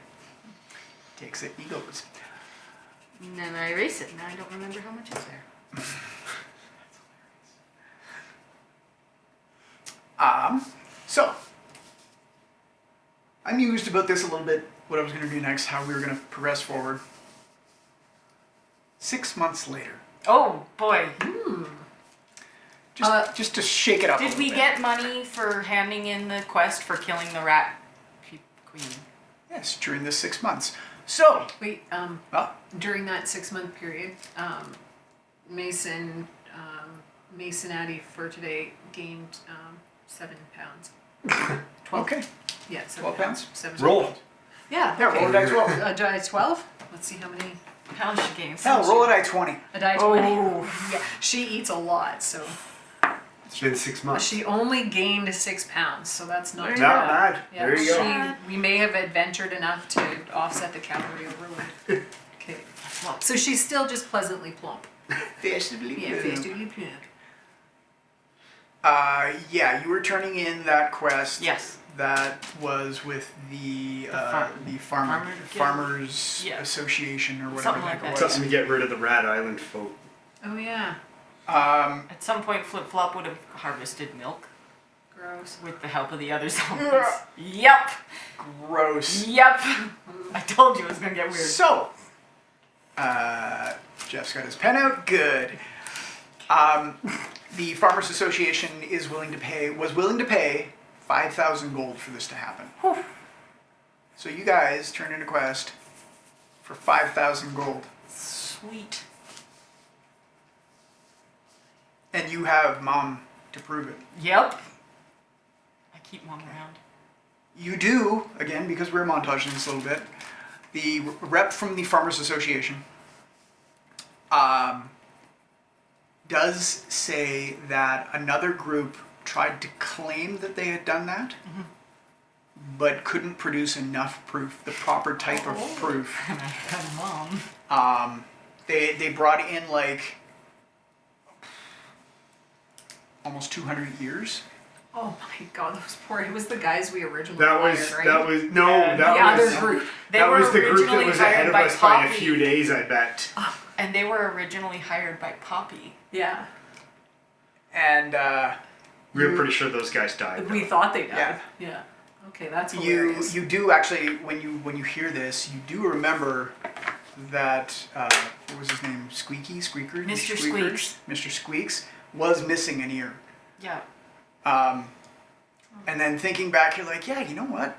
Takes it, he goes. And then I erase it. Now I don't remember how much is there. So, I mused about this a little bit, what I was going to do next, how we were going to progress forward. 6 months later. Oh boy. Just to shake it up a Did little we bit. get money for handing in the quest for killing the rat queen? Yes, during the 6 months. So, Wait, during that 6-month period, Mason Addy for today gained 7 pounds. 12. okay. Yeah, 7 12 pounds? 7 Roll. pounds. Yeah. Yeah, roll a die 12. A die 12? Let's see how many. Pounds she gains. Hell, roll a die 20. A die 20. Yeah, she eats a lot, so. It's been 6 months. She only gained 6 pounds, so that's not too Not bad. bad. Yeah, There you go. we may have adventured enough to offset the calorie overload. Okay. So she's still just pleasantly plump. Festively. Yeah, festively plump. Yeah, you were turning in that quest. Yes. That was with the Farmer Farmers Yeah. Association or whatever Something the like heck that. it was. Something to get rid of the Rat Island folk. Oh yeah. At some point, Flip Flop would have harvested milk Gross. with the help of the other zombies. Yep. Gross. Yep. I told you it was gonna get weird. So, Jeff's got his pen out. Good. The Farmers Association was willing to pay 5,000 gold for this to happen. Whew. So you guys turn in a quest for 5,000 gold. Sweet. And you have Mom to prove it. Yep. I keep Mom around. You do, again, because we're montaging this a little bit, the rep from the Farmers Association does say that another group tried to claim that they had done that, but couldn't produce enough proof, the proper type of proof. And I had Mom. They brought in like almost 200 years. Oh my god, those poor, it was the guys we originally That was hired, right? that was no Yeah, that the was other group. They that were was the group that originally was ahead hired of by us by a Poppy. few days, I bet. And they were originally hired by Poppy. Yeah. And We were pretty sure those guys died. We though. thought they died. Yeah. Yeah. Okay, that's you hilarious. you do actually, when you hear this, you do remember that what was his name? Squeaker? Mr. Squeakers? Squeaks. Mr. Squeaks was missing an ear. Yeah. And then thinking back, you're like, yeah, you know what?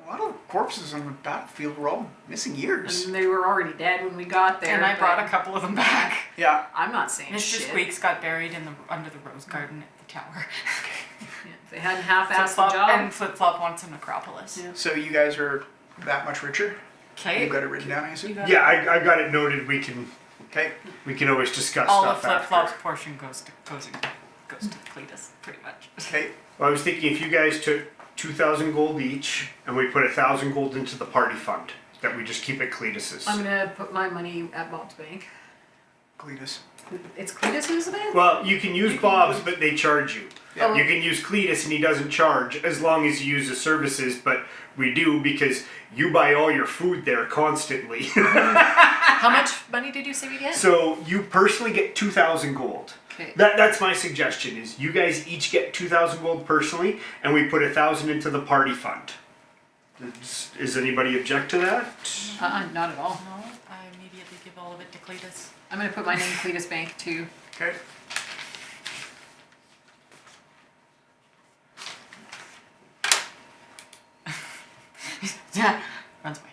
A lot of corpses on the battlefield were all missing ears. And they were already dead when we got there. And I but brought a couple of them back. Yeah. I'm not saying Mr. shit. Squeaks got buried under the rose garden at the tower. Yeah, if they hadn't half-assed the Flip-flop job. and Flip-flop wants a necropolis. Yeah. So you guys are that much richer? Okay. You've got it written down, I You assume? got Yeah, it. I got it noted. We can always discuss All of stuff Flip-flop's after. portion goes to Cletus, pretty much. Okay. Well, I was thinking if you guys took 2,000 gold each, and we put 1,000 gold into the party fund, that we just keep at Cletus's. I'm gonna put my money at Bob's bank. Cletus. It's Cletus's bank? Well, you can use Bob's, but they charge you. Yeah. You can use Cletus and he doesn't charge as long as you use the services, but we do because you buy all your food there constantly. How much money did you say we get? So you personally get 2,000 gold. Okay. That's my suggestion is you guys each get 2,000 gold personally and we put 1,000 into the party fund. Does anybody object to that? Not at all. No, I immediately give all of it to Cletus. I'm gonna put mine in Cletus bank too. Okay. Yeah. Runs away.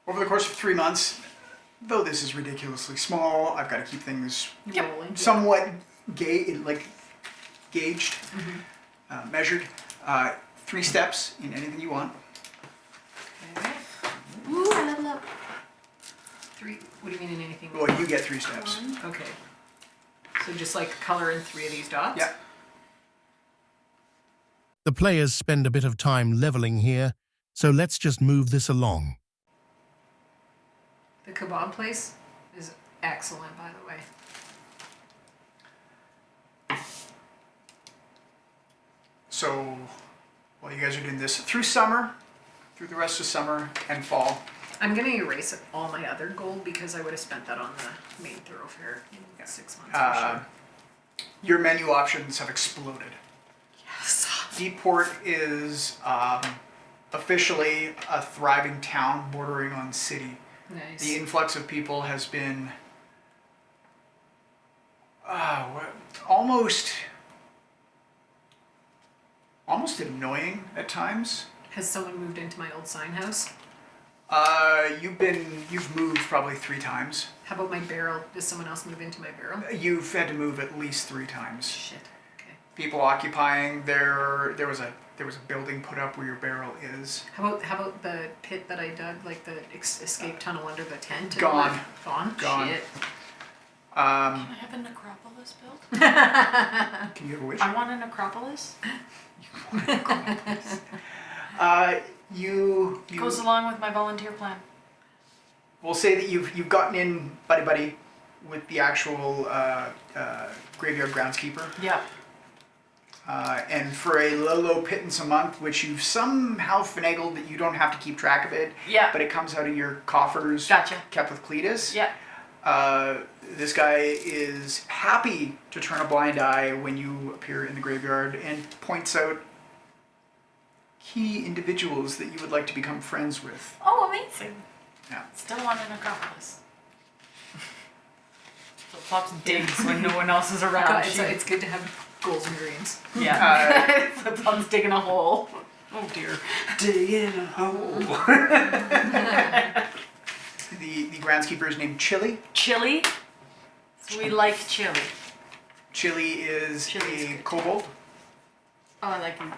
Over the course of 3 months, though this is ridiculously small, I've got to keep things Rolling. somewhat gauged, measured. 3 steps in anything you want. Okay. Ooh, I level up. 3. What do you mean in anything? Well, you get 3 steps. Okay. So just like color in 3 of these dots? Yeah. The players spend a bit of time leveling here, so let's just move this along. The kebab place is excellent, by the way. So, while you guys are doing this through summer, through the rest of summer and fall, I'm gonna erase all my other gold because I would have spent that on the main thoroughfare in 6 months for sure. your menu options have exploded. Yes. Deeport is officially a thriving town bordering on city. Nice. The influx of people has been almost annoying at times. Has someone moved into my old sign house? You've moved probably 3 times. How about my barrel? Does someone else move into my barrel? You've had to move at least 3 times. Shit. Okay. People occupying there was a building put up where your barrel is. How about the pit that I dug, like the escape tunnel under the tent? and Gone. all that? Gone. Gone. Shit. Can I have a necropolis built? Can you have a wish? I want a necropolis. You Goes along with my volunteer plan. we'll say that you've gotten in buddy with the actual graveyard groundskeeper. Yeah. And for a low pittance a month, which you've somehow finagled that you don't have to keep track of it, Yeah. but it comes out of your coffers Gotcha. kept with Cletus. Yeah. This guy is happy to turn a blind eye when you appear in the graveyard and points out key individuals that you would like to become friends with. Oh, amazing. Yeah. Still want an accomplice. Flip-flops digs when no one else is around. God, it's good to have goals and dreams. Yeah. Flip-flops digging a hole. Oh dear. Dig in a hole. The groundskeeper is named Chili. Chili. We like chili. Chili is Chili's a good. kobold. Oh, I like him.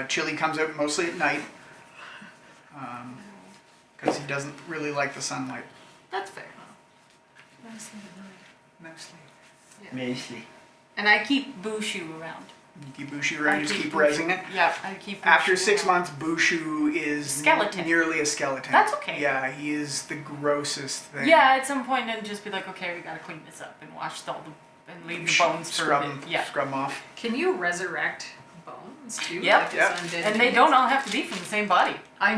Chili comes out mostly at night because he doesn't really like the sunlight. That's fair. Mostly. Mostly. And I keep Bushu around. You keep Bushu around, I just keep Bushu. rezzing it. Yeah, I keep Bushu After 6 around. months, Bushu is Skeleton. nearly a skeleton. That's okay. Yeah, he is the grossest thing. Yeah, at some point I'd just be like, okay, we gotta clean this up and wash all the and leave the bones for scrub a them, bit. Yeah. scrub them off. Can you resurrect bones too? Yep. Like Yep. as undead And they things? don't all have to be from the same body. I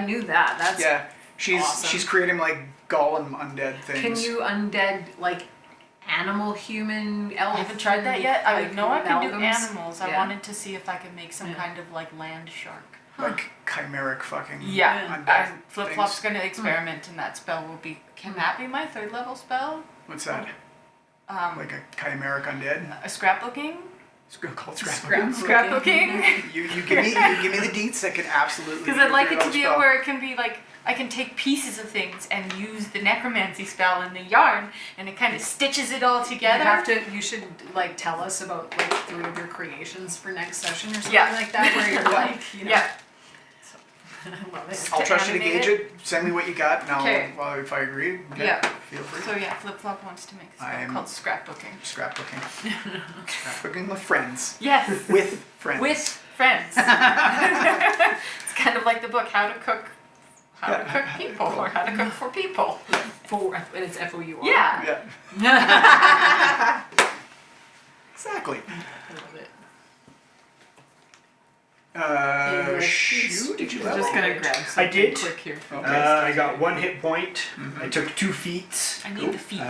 knew that. That's. Yeah, she's awesome. creating like Gollum undead things. Can you undead like animal, human, elf? I haven't tried that yet. I like, would know I can do amalgams? animals. I Yeah. wanted to see if I could make some Yeah. kind of like land shark. like chimeric fucking Yeah, undead and Flip Flop's things? gonna experiment, and that spell will be. Can that be my 3rd level spell? What's that? Like Like a chimeric undead? a scrapbooking. It's called scrapbooking. Scrapbooking. You give me the deets that could absolutely. Because be I'd a like third it to level be spell. where it can be like I can take pieces of things and use the necromancy spell in the yarn, and it kind of stitches it all together. You should like tell us about like 3 of your creations for next session or something Yeah. like that, where you're like, you know. Yeah. I love it. I'll to trust you to animate gauge it. Send me what you got, and I'll, Okay. well, if I agree, Yeah. feel free. So yeah, Flip Flop wants to make a spell I'm- called scrapbooking. Scrapbooking. Scrapbooking with friends. Yes. With friends. With friends. It's kind of like the book How to Cook People or How to Cook for People. And it's FOUR. Yeah. Yeah. Exactly. I love it. Shoot, did you I'm level? just gonna grab something I did. quick here. Okay. I got 1 hit point. I took 2 feats. I need the feats.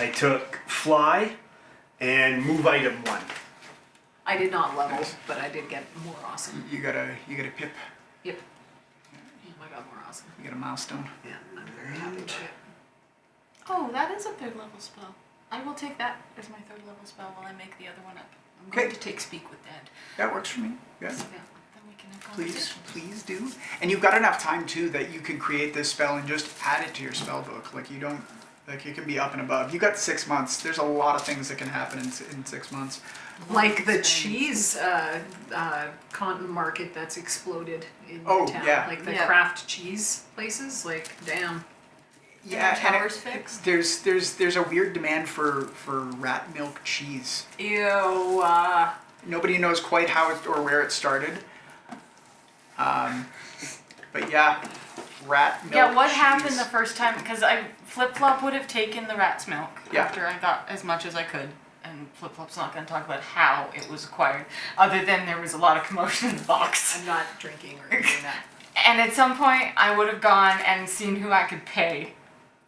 I took fly and move item 1. I did not level, but I did get more awesome. You got a pip. Yep. I got more awesome. You got a milestone. Yeah, I'm very happy with it. Oh, that is a 3rd level spell. I will take that as my 3rd level spell while I make the other one up. I'm going Okay. to take Speak with Dead. That works for me. Yeah. Yeah, then we can have Please, conversations. please do. And you've got enough time too that you can create this spell and just add it to your spell book. Like you don't, like it can be up and above. You got 6 months. There's a lot of things that can happen in 6 months. Like the cheese cotton market that's exploded in Oh, town. yeah. Like the Yeah. craft cheese places. Like, damn. Yeah, Are and towers fixed? there's a weird demand for rat milk cheese. Ew. Nobody knows quite how it or where it started. But yeah, rat milk. Yeah, what cheese. happened the first time? Because Flip Flop would have taken the rat's milk Yeah. after I got as much as I could. And Flip Flop's not going to talk about how it was acquired, other than there was a lot of commotion in the box. I'm not drinking or anything that. And at some point, I would have gone and seen who I could pay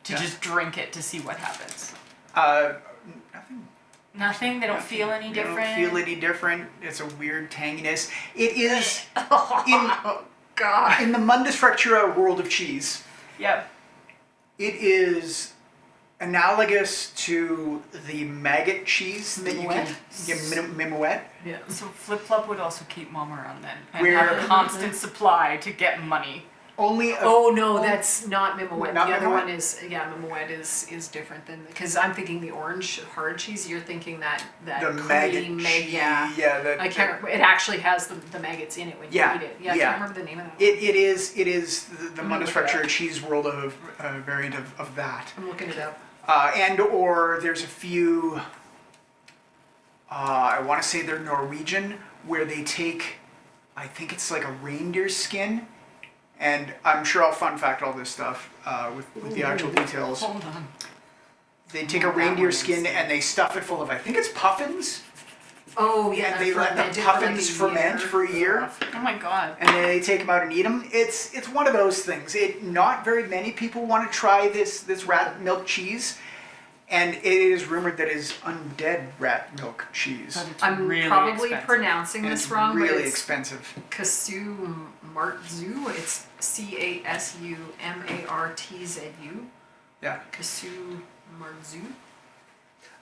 to Yeah. just drink it to see what happens. Nothing. Nothing? They don't feel any different? They don't feel any different. It's a weird tanginess. It is Oh, God. in the Mundus Fractura world of cheese. Yep. It is analogous to the maggot cheese that you can get mimouette. Yeah. So Flip Flop would also keep Mom around then and Where- have a constant supply to get money. Only a Oh no, that's not mimouette. Not the other mimouette? one is mimouette is different than because I'm thinking the orange hard cheese. You're thinking that the maggot cream, cheese. yeah. Yeah, I can't. It actually has the maggots in it when Yeah, you eat it. Yeah, I yeah. can't remember the name of that. It is the I'm Mundus gonna look it Fractura up. cheese world of variant of that. I'm looking it up. And or there's a few, I want to say they're Norwegian, where they take, I think it's like a reindeer skin, and I'm sure I'll fun fact all this stuff with the actual details. Hold on. They take a That reindeer one is- skin and they stuff it full of, I think it's puffins, Oh yeah, and they let the fermented for, like, puffins a ferment year. for a year, Oh my God. and then they take them out and eat them. It's one of those things. Not very many people want to try this rat milk cheese. And it is rumored that it is undead rat milk cheese. But it's I'm really probably expensive. pronouncing And this it's wrong, but really it's expensive. Casu Martzu. It's CASUMARTZU. Yeah. Casu Martzu.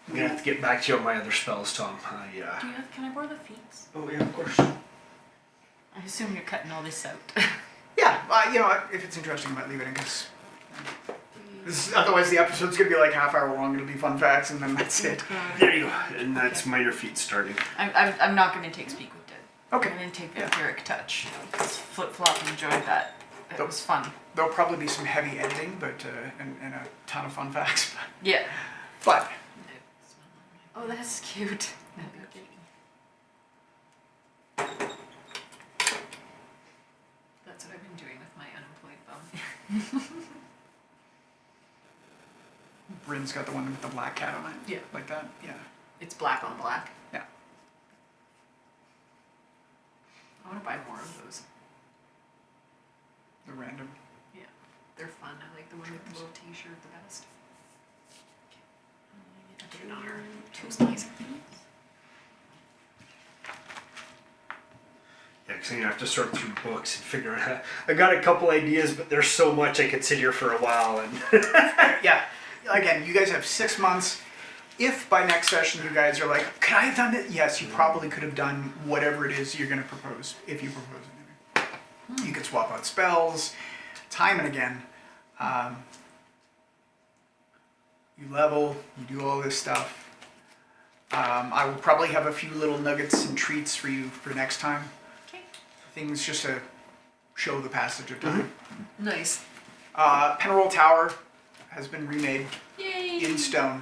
I'm gonna have to get back to you on my other spells, Tom. Do you have, can I borrow the feats? Oh yeah, of course. I assume you're cutting all this out. Yeah, you know, if it's interesting, I might leave it in because otherwise the episode's gonna be like half hour long. It'll be fun facts, and then that's it. There you go. And that's minor feat starting. I'm not going to take Speak with Dead. Okay. I'm going to take Vampiric Touch. Flip Flop enjoyed that. It was fun. There'll probably be some heavy editing, but and a ton of fun facts. Yeah. But Oh, that's cute. That's what I've been doing with my unemployed bum. Bryn's got the one with the black cat on it. Yeah. Like that. Yeah. It's black on black. Yeah. I want to buy more of those. The random. Yeah, they're fun. I like the one with the little T-shirt the best. I'll put it on our toasties. Yeah, because I'm gonna have to sort through books and figure out how. I got a couple ideas, but there's so much I could sit here for a while and. Yeah. Again, you guys have 6 months. If by next session you guys are like, could I have done it? Yes, you probably could have done whatever it is you're going to propose, if you propose it. You could swap out spells, time and again. You level, you do all this stuff. I will probably have a few little nuggets and treats for you for next time. Okay. Things just to show the passage of time. Nice. Penroll Tower has been remade Yay. in stone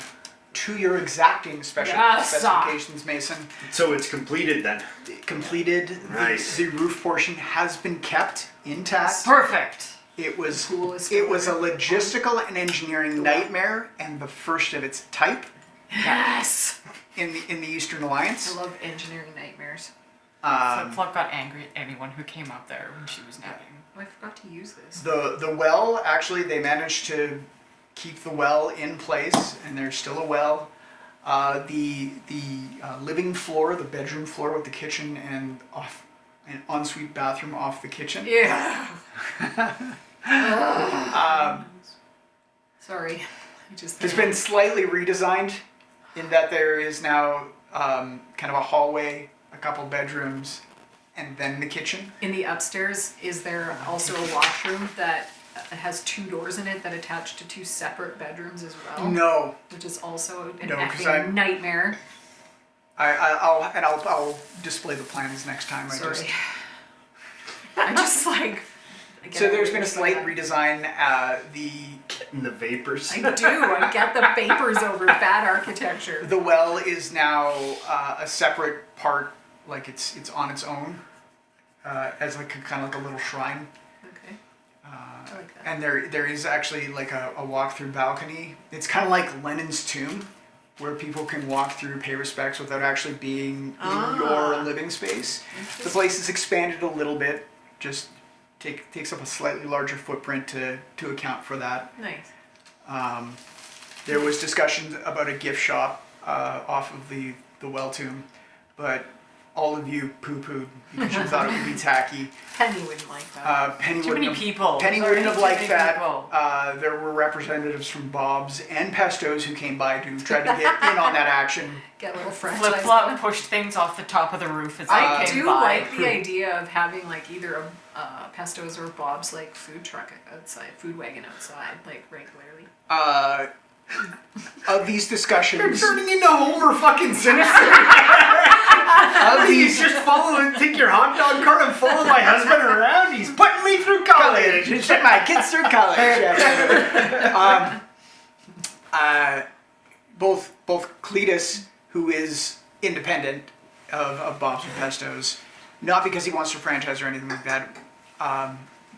to your exacting specifications, Mason. So it's completed then. Completed. Nice. The roof portion has been kept intact. Perfect. It was Cool as it was a fuck. logistical and engineering nightmare, and the first of its type Yes. in the Eastern I Alliance. love engineering nightmares. Flip Flop got angry at anyone who came up there when she was napping. Oh, I forgot to use this. The well, actually, they managed to keep the well in place, and there's still a well. The living floor, the bedroom floor with the kitchen and an ensuite bathroom off the kitchen. Yeah. Sorry. I just Has been slightly redesigned in that there is now kind of a hallway, a couple bedrooms, and then the kitchen. In the upstairs, is there also a washroom that has 2 doors in it that attach to 2 separate bedrooms as well? No, Which is also an No, 'cause effing I'm- nightmare. I'll display the plans next time. Sorry. I just like. So there's been a slight redesign. In the vapors. I do. I get the vapors over bad architecture. The well is now a separate part, like it's on its own, as like kind of like a little shrine. Okay. I like that. And there is actually like a walk-through balcony. It's kind of like Lenin's tomb, where people can walk through, pay respects without actually being in your living space. The place is expanded a little bit, just takes up a slightly larger footprint to account for that. Nice. There was discussion about a gift shop off of the well tomb, but all of you poo-pooed because you thought it would be tacky. Penny wouldn't like that. Penny Too wouldn't many have, people. Penny Sorry, wouldn't have too liked many that. people. There were representatives from Bob's and Pesto's who came by to try to get in on that action. Get a little French. Flip Flop pushed things off the top of the roof as I they came do by. like the idea of having like either a Pesto's or Bob's like food truck outside, food wagon outside, like regularly. Of these discussions, Turning into Homer fucking Simpson. He's just following, take your hot dog cart and follow my husband around. He's putting me through college. Put my kids through college. Both Cletus, who is independent of Bob's and Pesto's, not because he wants to franchise or anything like that,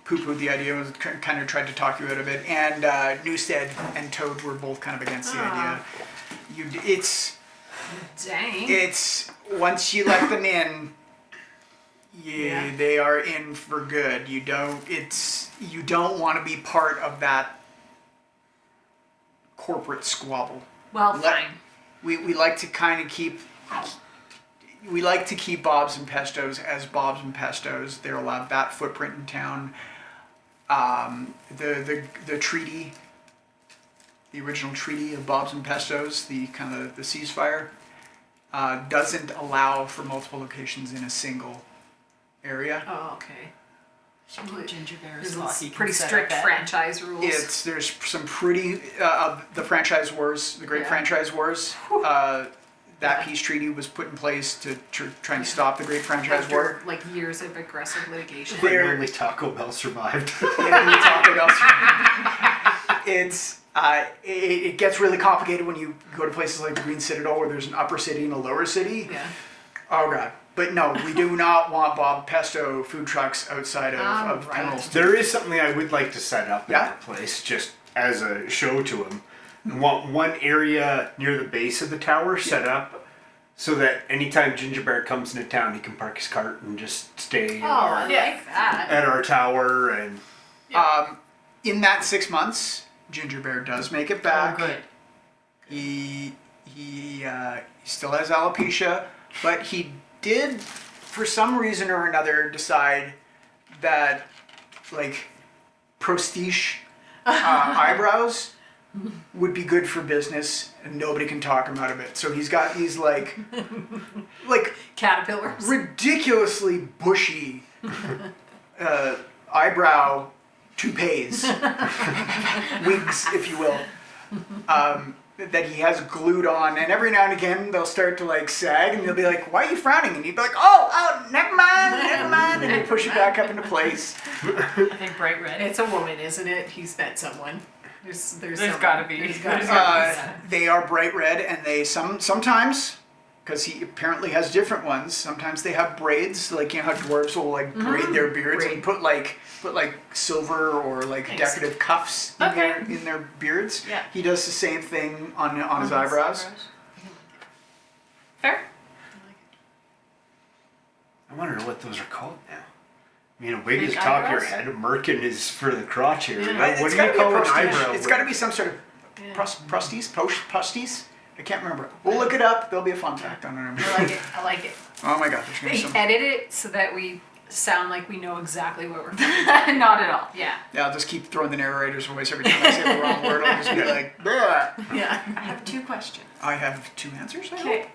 poo-pooed the idea, was kind of tried to talk you out of it, and Newstead and Toad were both kind of against the idea. Dang. It's once you let them in, Yeah. they are in for good. You don't want to be part of that corporate squabble. Well, Let- fine. We like to kind of keep. We like to keep Bob's and Pestos as Bob's and Pestos. They're allowed that footprint in town. The treaty, the original treaty of Bob's and Pestos, the kind of the ceasefire, doesn't allow for multiple locations in a single area. Oh, okay. Ginger bear There's spot he can pretty set strict up at. franchise rules. There's some pretty the franchise wars, the Great Yeah. Franchise Wars. That peace treaty was put in place to try and stop the Great Franchise War. After like years of aggressive litigation. There- Only Taco Bell survived. Yeah, we talked about it's it gets really complicated when you go to places like the Green Citadel where there's an upper city and a lower city. Yeah. Oh god. But no, we do not want Bob Pesto food trucks outside of Right. Penrose. There is something I would like to set up Yeah? at that place, just as a show to him. I want one area near the base of the tower set up so that anytime Ginger Bear comes into town, he can park his cart and just stay Oh, I like that. at our tower. And In that 6 months, Ginger Bear does make it Oh, back. good. He still has alopecia, but he did, for some reason or another, decide that like prosthetic eyebrows would be good for business, and nobody can talk him out of it. So he's got these like Caterpillars. ridiculously bushy eyebrow toupees, wigs, if you will, that he has glued on. And every now and again, they'll start to like sag, and they'll be like, "Why are you frowning?" And he'd be like, "Oh, never mind," and he'd push it back up into place. I think bright red. It's a woman, isn't it? He's met someone. There's someone. gotta be. There's gotta be. They are bright red, and they sometimes, because he apparently has different ones. Sometimes they have braids, like you know how dwarves will like braid their beards and put like silver or like Nice. decorative cuffs in their beards. Yeah. He does the same thing on his eyebrows. Fair. I wonder what those are called now. I mean, a wig is Big top of your eyebrows? head, a merkin is for the crotch area. Yeah. What It's do you gotta be a call an prosthesis. eyebrow It's wig? got to be some sort of prosthesis. I can't remember. We'll look it up. There'll be a fun fact on it. I'm sure. I like it. I like it. Oh my god, there's gonna be They some. edit it so that we sound like we know exactly what we're doing. Not at all. Yeah. Yeah, I'll just keep throwing the narrator's voice every time I say the wrong word. I'll just be like, "Bleh." Yeah. I have 2 questions. I have 2 answers. I hope. Okay.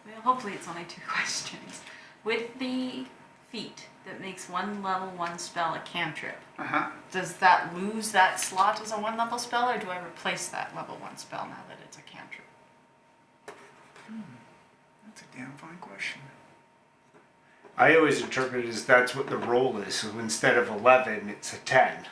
Well, hopefully it's only 2 questions. With the feat that makes one level 1 spell a cantrip, does that lose that slot as a 1 level spell, or do I replace that level 1 spell now that it's a cantrip? That's a damn fine question. I always interpret it as that's what the roll is. So instead of 11, it's a 10.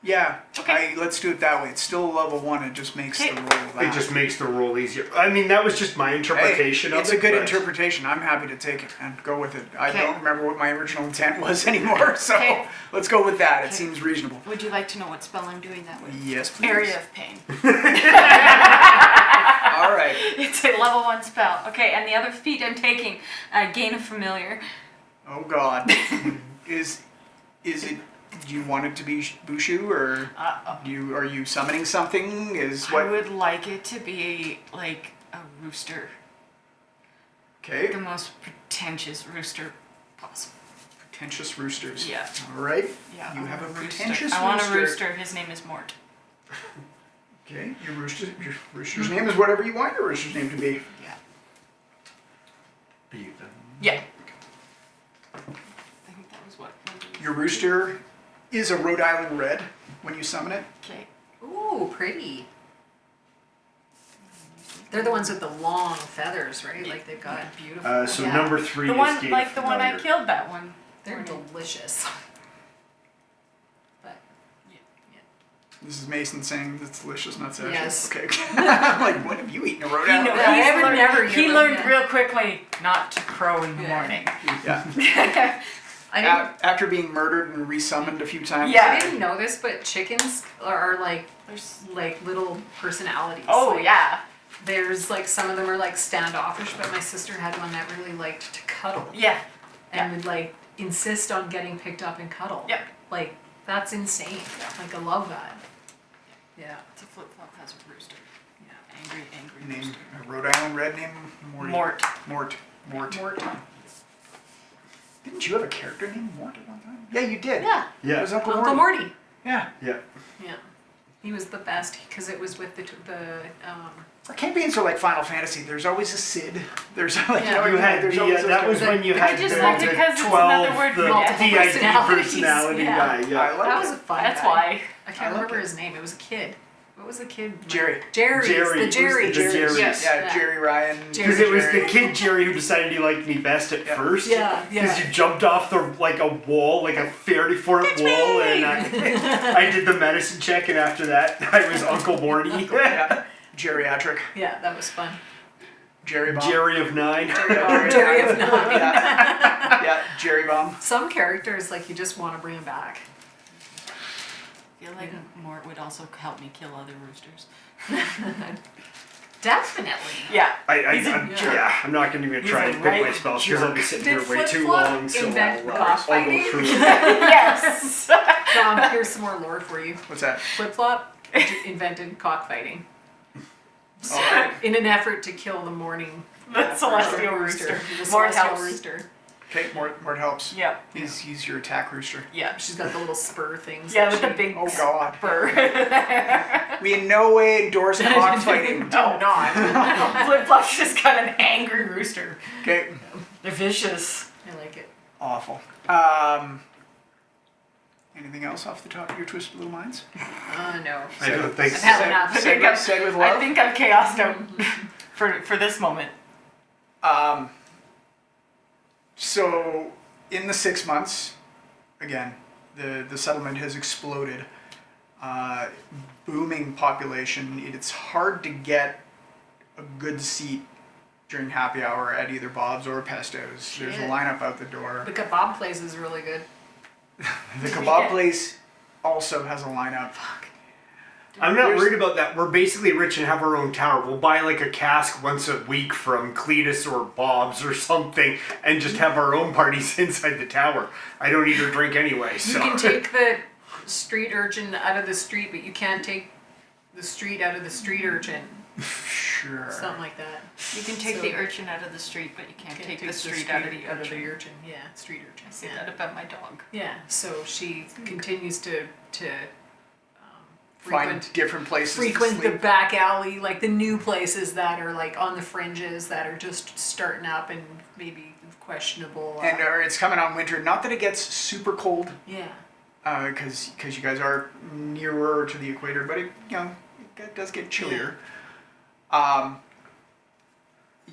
Yeah, Okay. let's do it that way. It's still a level 1. It just makes Okay. the roll that. It just makes the roll easier. I mean, that was just my interpretation Hey, of it's it. a good but- interpretation. I'm happy to take it and go with it. I Okay. don't remember what my original intent was anymore, so Okay. let's go with that. It Okay. seems reasonable. Would you like to know what spell I'm doing that with? Yes, please. Area of Pain. All right. It's a level 1 spell. Okay, and the other feat I'm taking, Gain of Familiar. Oh God. Is it? Do you want it to be Bushu, or are you summoning something? Is I what? would like it to be like a rooster. Okay. The most pretentious rooster possible. Pretentious roosters. Yeah. All right. Yeah, You I have want a rooster. pretentious I want a rooster. rooster. His name is Mort. Okay. Your rooster's name is whatever you want your rooster's name to be. Yeah. Beat them. Yeah. I think that was what. Your rooster is a Rhode Island red when you summon it. Okay. Ooh, pretty. They're the ones with the long feathers, right? Like they've got beautiful. So Yeah. number 3 The is one, Gain like the one I Familiar. killed. That one. They're delicious. But This is Mason saying it's delicious, not Sasha. Yes. Okay. I'm like, what have you eaten a Rhode He, Island know, red? I he's would learned, never he give learned him real quickly not to crow in the Yeah. morning. Yeah. I didn't, After being murdered and resummoned a few times. Yeah. I didn't know this, but chickens are like There's. like little personalities. Oh Like, yeah. There's like some of them are like standoffish, but my sister had one that really liked to cuddle Yeah. and would like insist on getting picked up and cuddle. Yep. Like that's insane. Like I love that. Yeah. The flip flop has a rooster. Yeah. And angry Name rooster. Rhode Island Red name Morty. Mort. Mort. Mort. Didn't you have a character named Mort at one time? Yeah, you did. Yeah. It Yeah. was Uncle Uncle Morty. Morty. Yeah. Yeah. Yeah. He was the best because it was with the Our campaigns are like Final Fantasy. There's always a Sid. There's like Yeah. You had there's the, always that was when you had just the, liked the it 'cause it's 12, another word the for multiple DID personalities. personality Yeah. guy. I Yeah. like that was it. a fun That's guy. why. I I can't like remember it. his name. It was a kid. What was the kid? Jerry. Jerry's. Jerry. The Jerry. The Jerrys. Yes. Yeah, Jerry Ryan. Because it was the Jerry. kid Jerry who decided he liked me best at Yeah. first. Yeah, Because yeah. you jumped off the like a wall, like a 30-foot wall, and I did the medicine check, and after that I was Uncle Morty. Yeah. Geriatric. Yeah, that was fun. Jerry Bomb. Jerry of 9. Jerry of Nine. Yeah. Yeah, Jerry Bomb. Some characters, like, you just want to bring them back. I feel like Mort would also help me kill other roosters. Definitely. Yeah. I'm not going to even He's try a to pick my right spells because I'll be sitting Did here way too Flip-Flop long, so invent I'll go cockfighting? through it. Yes. Here's some more lore for you. What's that? Flip-Flop invented cockfighting. Oh, In an effort to kill the morning The celestial rooster. The Mort celestial helps. rooster. okay, Mort helps. Yep. He's your attack rooster. Yeah. She's got the little spur things. Yeah, that with the she- big Oh God. spur. We in no way endorse cockfighting. No, not. Flip Flop's just got an angry rooster. Okay. They're vicious. I like it. Awful. Anything else off the top of your twisted little minds? No. I don't think I've so. had enough. Said with love. I think I've chaosed out for this moment. So, in the 6 months, again, the settlement has exploded. Booming population. It's hard to get a good seat during happy hour at either Bob's or Pesto's. There's a Shit. lineup out the door. The kebab place is really good. The kebab place also has a lineup. I'm not There's- worried about that. We're basically rich and have our own tower. We'll buy like a cask once a week from Cletus or Bob's or something and just have our own parties inside the tower. I don't eat or drink anyway, You so. can take the street urchin out of the street, but you can't take the street out of the street urchin. Sure. Something like that. You can take So- the urchin out of the street, but you can't take the street out of the urchin. urchin. Yeah, street urchin. I say Yeah. that about my dog. Yeah, so she continues to Find frequent different places to the sleep. back alley, like the new places that are like on the fringes that are just starting up and maybe questionable. And it's coming on winter. Not that it gets super cold, yeah, because you guys are nearer to the equator, but it does get chillier.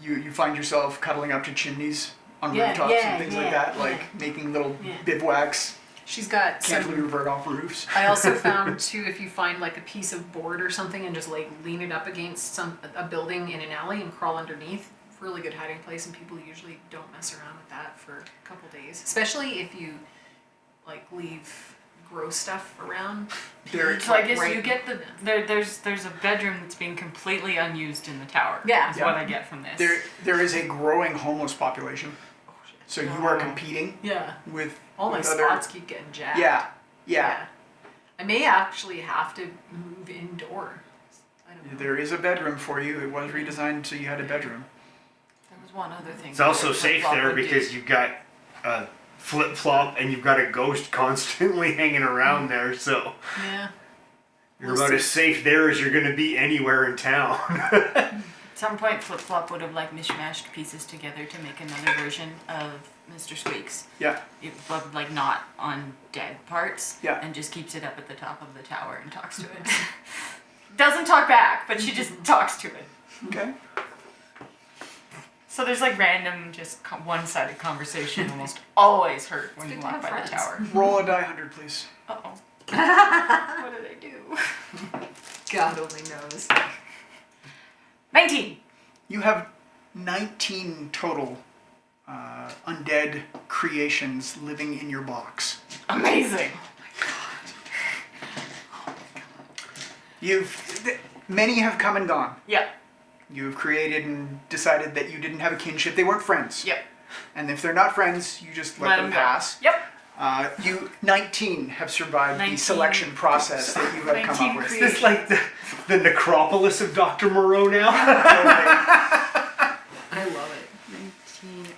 You find yourself cuddling up to chimneys on Yeah, rooftops yeah, and things yeah, like that, yeah. like making little Yeah. bivouacs, she's got cantilever some. revert off roofs. I also found too, if you find like a piece of board or something and just like lean it up against a building in an alley and crawl underneath, really good hiding place, and people usually don't mess around with that for a couple days, especially if you like leave gross stuff around. So I guess Right. you get there's a bedroom that's being completely unused in the tower. Yeah. Is Yeah. what I get from this. There is a growing homeless population, so you are competing Yeah, with all my with other. spots keep getting jacked. Yeah. I may actually have to move indoors. I don't know. There is a bedroom for you. It was redesigned so you had a bedroom. There was one other thing. It's also that safe Flip-Flop there would do. because you've got a flip-flop and you've got a ghost constantly hanging around there, so Yeah. you're about as safe there as you're going to be anywhere in town. At some point, Flip Flop would have like mishmashed pieces together to make another version of Mr. Squeaks. Yeah. But like not on dead parts. Yeah. And just keeps it up at the top of the tower and talks to it. Doesn't talk back, but she just talks to it. Okay. So there's like random, just one-sided conversation almost always heard when It's you good to walk by have the friends. tower. Roll a die 100, please. Uh-oh. What did I do? God only knows. 19! You have 19 total undead creations living in your box. Amazing! Many have come and gone. Yep. You've created and decided that you didn't have a kinship. They weren't friends. Yep. And if they're not friends, you just let them go. pass. Yep. You 19 have survived the 19. selection process that you have come up 19 with. Is this like the necropolis of Dr. Moreau now? I love it.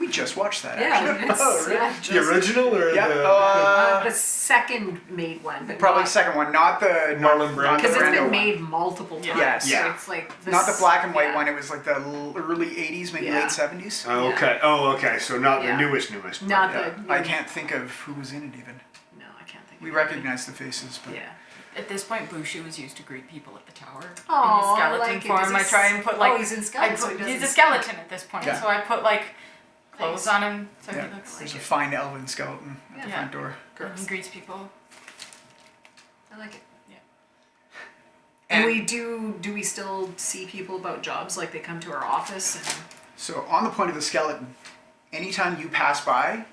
We just watched that. Yeah, actually. it's, yeah, The original or Yeah, the second made one, but probably not, the second one, not the Marlon Brando. because it's Brando been one. made multiple times. Yes. So Yeah. it's like Not the black and white yeah. one. It was like the early 80s, maybe Yeah. late 70s. Oh, okay. Oh, okay. So not Yeah. the newest. Not Yeah. the. I can't think of who was in it even. No, I can't think. We of it. recognize the faces, but Yeah. At this point, Bushu was used to greet people at the tower. Aw, in I his skeleton like it, 'cause form. I he's- try and put like. oh, he's in skeleton, so he he's doesn't a skeleton at this point, Yeah. so I put like clothes Nice. on him so yeah, he looks there's a like fine elven skeleton at the Yeah. front door. and he greets people. I like it. Yeah. And And we do we still see people about jobs, like they come to our office and so on the point of the skeleton, anytime you pass by,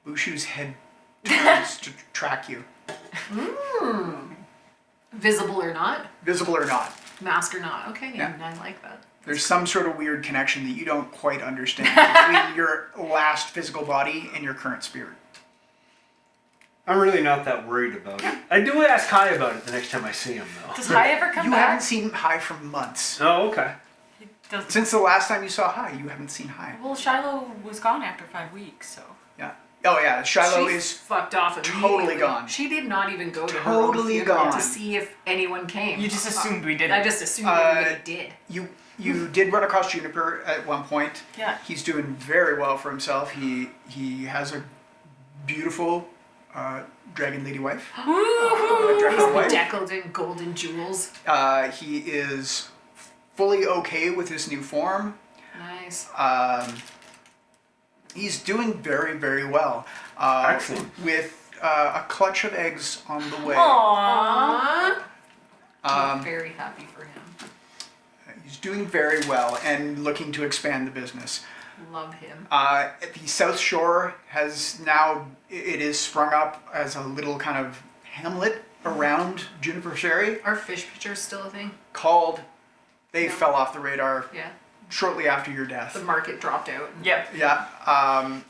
Bushu's head turns to track you, visible or not, visible or not. mask or not. Okay, Yeah. I like that. There's some sort of weird connection that you don't quite understand between your last physical body and your current spirit. I'm really not that worried about it. I do ask Kai about it the next time I see him, though. Does Hai ever come You back? haven't seen Hai for months. Oh, okay. He does. Since the last time you saw Hai, you haven't seen Hai. Well, Shiloh was gone after 5 weeks, so. Yeah. Oh yeah, Shiloh she is fucked off totally immediately. gone. She did not even go to her Totally own funeral gone. to see if anyone came. You just assumed we didn't. I just assumed everybody did. You did run across Juniper at one point. Yeah. He's doing very well for himself. He has a beautiful dragon lady wife. Woohoo! Dragon wife. Deckled in golden jewels. He is fully okay with his new form. Nice. He's doing very, very well. Excellent. With a clutch of eggs on the way. Aww. I'm Um, very happy for him. He's doing very well and looking to expand the business. Love him. The South Shore has now, it is sprung up as a little kind of hamlet around Juniper Ferry Are fish pitchers still a thing? called, they No. fell off the radar Yeah. shortly after your death. The market dropped out. Yep. Yeah,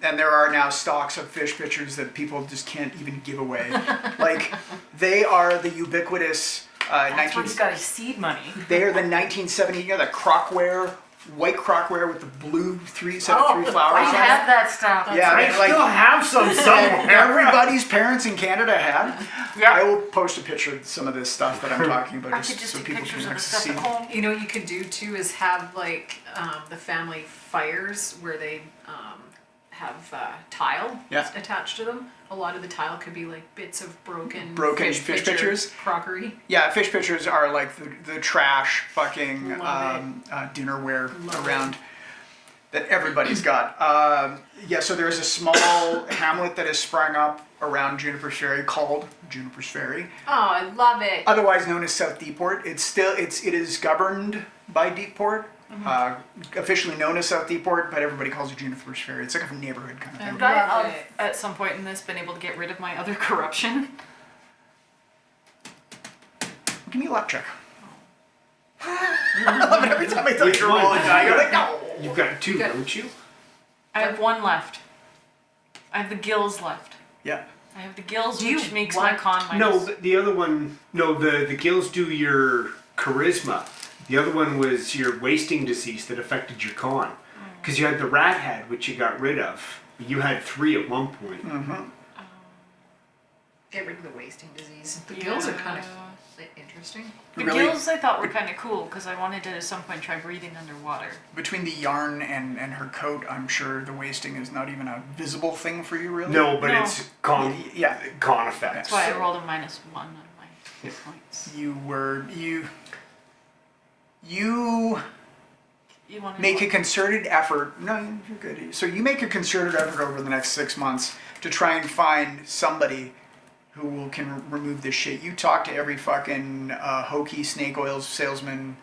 and there are now stocks of fish pitchers that people just can't even give away. Like, they are the ubiquitous That's where he's got his seed money. they are the 1970, you know, the crockware, white crockware with the blue set of three Oh, flowers I on have it. that stuff. Yeah, I man, like, still have some that somewhere. everybody's parents in Canada had. Yeah. I will post a picture of some of this stuff that I'm talking about I could just so take people pictures can of the actually stuff see. at home. You know what you could do too is have like the family fires where they have tile Yeah. attached to them. A lot of the tile could be like bits of broken fish pitchers? crockery. Yeah, fish pitchers are like the trash fucking Love dinnerware Love around that everybody's got. Yeah, so there's a small hamlet that has sprung up around Juniper's Ferry called Juniper's Ferry, Oh, I love it. otherwise known as South Deepport. It is governed by Deepport, officially known as South Deepport, but everybody calls it Juniper's Ferry. It's like a neighborhood kind of thing. And I Love have, it. at some point in this, been able to get rid of my other corruption. Give me a luck check. I love it every time I tell you Which to roll one? a die. You're like, no. You've got two, Good. don't you? I have one left. I have the gills left. Yeah. I have the gills, Do you which makes want- my con minus. No, the other one. No, the gills do your charisma. The other one was your wasting disease that affected your con. Because you had the rat head, which you got rid of. You had 3 at one point. Get rid of the wasting disease. The gills are kind of Yeah. interesting. The Really? gills I thought were kind of cool because I wanted to at some point try breathing underwater. Between the yarn and her coat, I'm sure the wasting is not even a visible thing for you, really. No, but No. it's con. Yeah. Con effects. That's why I rolled a -1 on my hit points. You You want to make a concerted effort. No, you're good. So you make a concerted effort over the next 6 months to try and find somebody who can remove this shit. You talk to every fucking hokey snake oil salesman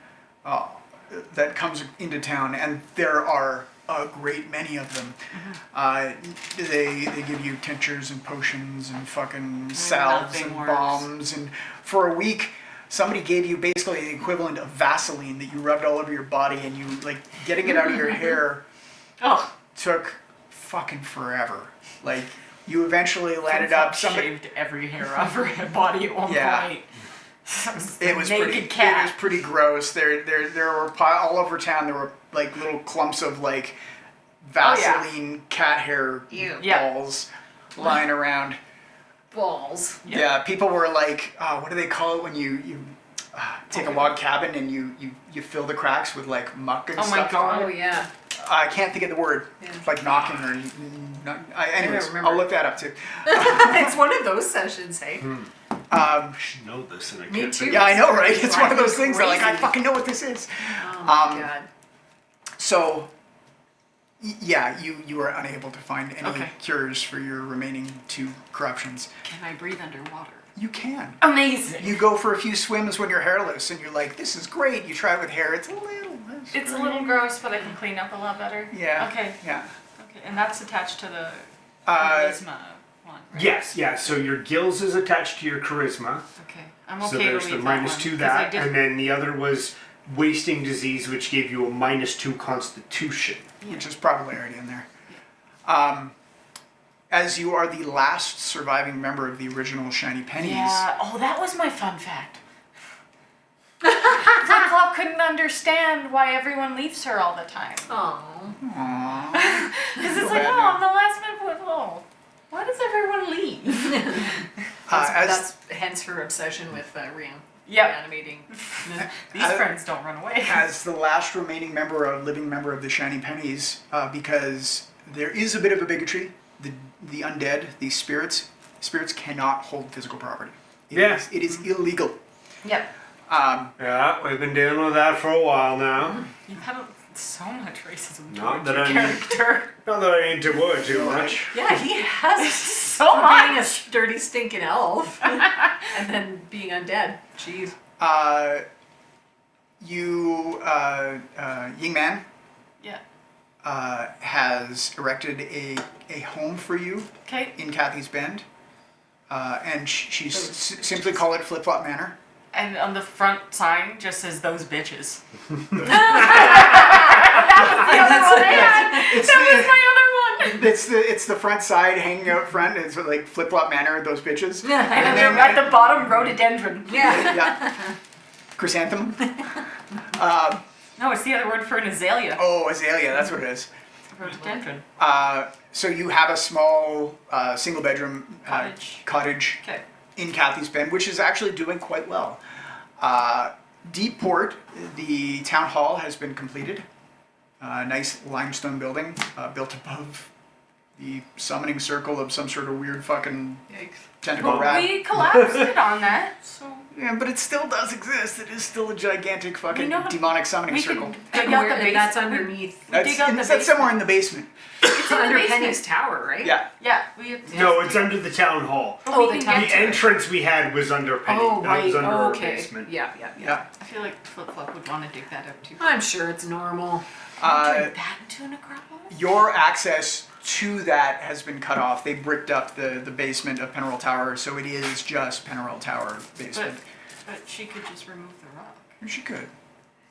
that comes into town, and there are a great many of them. They give you tinctures and potions and fucking salves nothing and works. bombs, and for a week somebody gave you basically the equivalent of Vaseline that you rubbed all over your body, and you like getting it out of your hair Oh, took fucking forever. Like You eventually landed up. Shaved every hair off her head body at one Yeah. point. It was naked pretty. cat. It was pretty gross. There were all over town. There were like little clumps of like Vaseline cat hair balls lying around. Balls. Yeah, people were like, what do they call it when you take a log cabin and you fill the cracks with like muck and Oh my stuff? God. Oh yeah. I can't think of the word. Yeah. It's like knocking or. Anyways, remember. I'll look that up too. It's one of those sessions, hey? I should know this, and I Me can't too. think Yeah, I know, right? It's one of those Driving things that like I crazy. fucking know what this is. Oh my god. So, yeah, you were unable to find any Okay. cures for your remaining 2 corruptions. Can I breathe underwater? You can. Amazing. You go for a few swims when you're hairless, and you're like, "This is great." You try it with hair; it's a little. It's a little gross, but I can clean up a lot better. Yeah. Okay. Yeah. Okay, and that's attached to the Uh, charisma one, right? Yes, yeah. So your gills is attached to your charisma. Okay, I'm okay So there's to the leave minus that 2 one, 'cause I that, did- and then the other was wasting disease, which gave you a minus 2 constitution. which is probably already in there. As you are the last surviving member of the original Shiny Pennies, Yeah. Oh, that was my fun fact. Flip-Flop couldn't understand why everyone leaves her all the time. Oh. Because it's Feel like, bad oh, now. I'm the last member with oh. Why does everyone leave? as That's hence her obsession with Yep. reanimating. These friends don't run away. as the last remaining living member of the Shiny Pennies, because there is a bit of a bigotry. The undead, the spirits cannot hold physical property. It is illegal. Yep. Yeah, we've been dealing with that for a while now. You've had so much racism Not towards that your I need- character. Not that I need to worry too much. Yeah, he has So being a much. dirty stinking elf and then being undead. Jeez. Ying Man Yeah. has erected a home for you Okay. in Kathy's Bend, and she's simply call it Flip Flop Manor. And on the front sign just says those bitches. It's That was my other one. It's the front side hanging out front. It's like Flip Flop Manor, those bitches. And then at the bottom, rhododendron. Yeah. Yeah. Chrysanthemum. No, it's the other word for an azalea. Oh, azalea. That's what it is. Rhododendron. So you have a small single bedroom cottage Okay. in Kathy's Bend, which is actually doing quite well. Deep-port, the town hall has been completed. Nice limestone building built above the summoning circle of some sort of weird fucking tentacle rat. We collapsed it on that, so Yeah, but it still does exist. It is still a gigantic fucking We know- demonic summoning we circle. could And dig out where- the and that's basement. underneath. That's, dig out the that's basement. somewhere in the basement. It's in the Under basement. Penny's tower, right? Yeah. Yeah, No, it's under the town hall. Oh, we the can town- get The to it. entrance we had was under Penny. Oh, that right. was under Oh, our okay. basement. Yeah. Yeah. I feel like Flip Flop would want to dig that out too. I'm sure it's normal. Turn that into an acropolis? Your access to that has been cut off. They bricked up the basement of Penarol Tower, so it is just Penarol Tower basement. But she could just remove the rock. She could.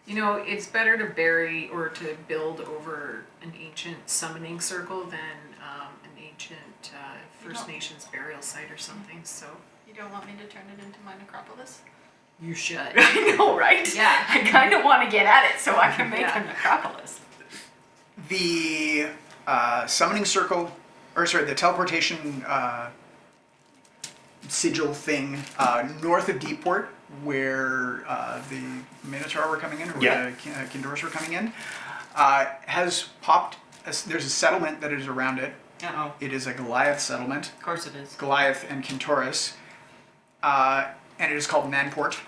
You know, it's better to bury or to build over an ancient summoning circle than an ancient First No. Nations burial site or something. So You don't want me to turn it into my necropolis? you should. I know, right? Yeah. I kind of want to get at it so I can make a necropolis. The summoning circle, or sorry, the teleportation sigil thing north of Deepport, where the Minotaur were coming in, or Yeah. the Kindors were coming in, has popped. There's a settlement that is around it. Uh-oh. It is a Goliath settlement, Of course it is. Goliath and Kintaurus, and it is called Manport.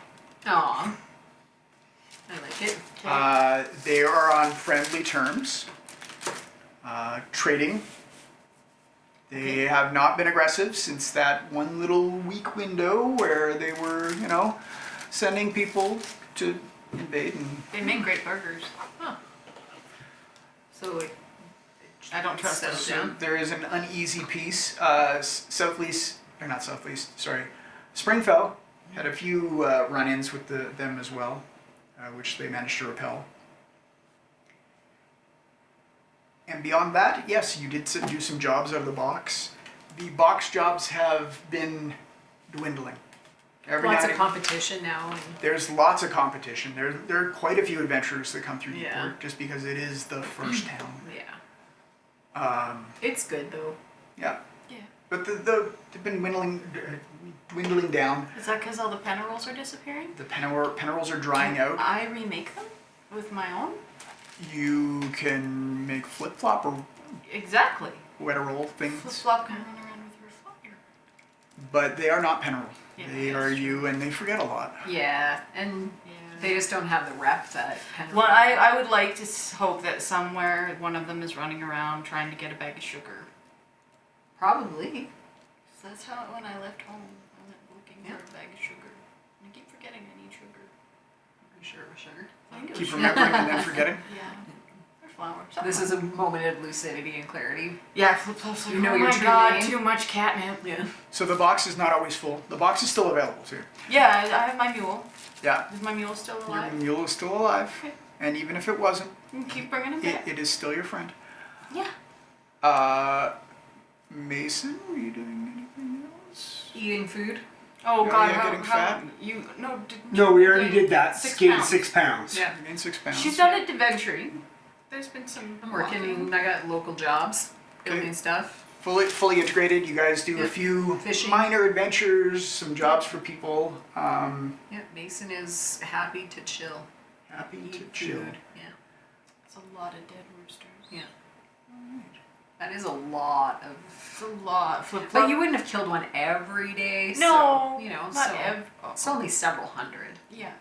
Aw. I like it. They are on friendly terms, trading. They have not been aggressive since that one little weak window where they were, sending people to invade. And They make great burgers. So like, I don't trust Settle those. down. there is an uneasy peace. Springfell had a few run-ins with them as well, which they managed to repel. And beyond that, yes, you did do some jobs out of the box. The box jobs have been dwindling. Every Lots now of and- competition now. And There's lots of competition. There are quite a few adventurers that come through Yeah. Newport just because it is the first town. yeah. It's good though. Yeah. Yeah. But they've been dwindling down. Is that because all the pen rolls are disappearing? The pen rolls are drying out. I remake them with my own? You can make flip flop or Exactly. wet roll Flip things, flop can run around with your flyer. but they are not pen roll. Yeah, They that's are true. you, and they forget a lot. Yeah, and Yeah. they just don't have the rep that kind of. Well, I would like to hope that somewhere one of them is running around trying to get a bag of sugar. Probably. So that's how when I left home, I went looking Yeah. for a bag of sugar. And I keep forgetting I need sugar. I'm sure it was sugar. I think it Keep was remembering and then forgetting. Yeah. Or flour. This is a moment of lucidity and clarity. Yeah, flip flops. You know oh your my true god, name? too much catnip. Yeah. So the box is not always full. The box is still available too. Yeah, I have my mule. Yeah, Is my mule still your alive? mule is still alive, Okay. and even if it wasn't, You can keep bringing him back. it is still your friend. Yeah. Mason, are you doing anything else? Eating food. Oh Yeah, god, yeah, how, getting how fat. you no didn't No, you we already gain did that. 6 Gained pounds? 6 pounds. Yeah. You gained 6 pounds. She's done it adventuring. There's been some I'm working. I got local jobs, building Okay. stuff. fully integrated. You guys do a Yeah. few Fishing. minor adventures, some jobs for people. Yeah, Mason is happy to chill. Happy to Eat chill. food. Yeah. It's a lot of dead roosters. Yeah. That is a lot of. It's a lot. Flip But flop. you wouldn't have killed one every day. No, So, you know, not so it's only several hundred. Yeah.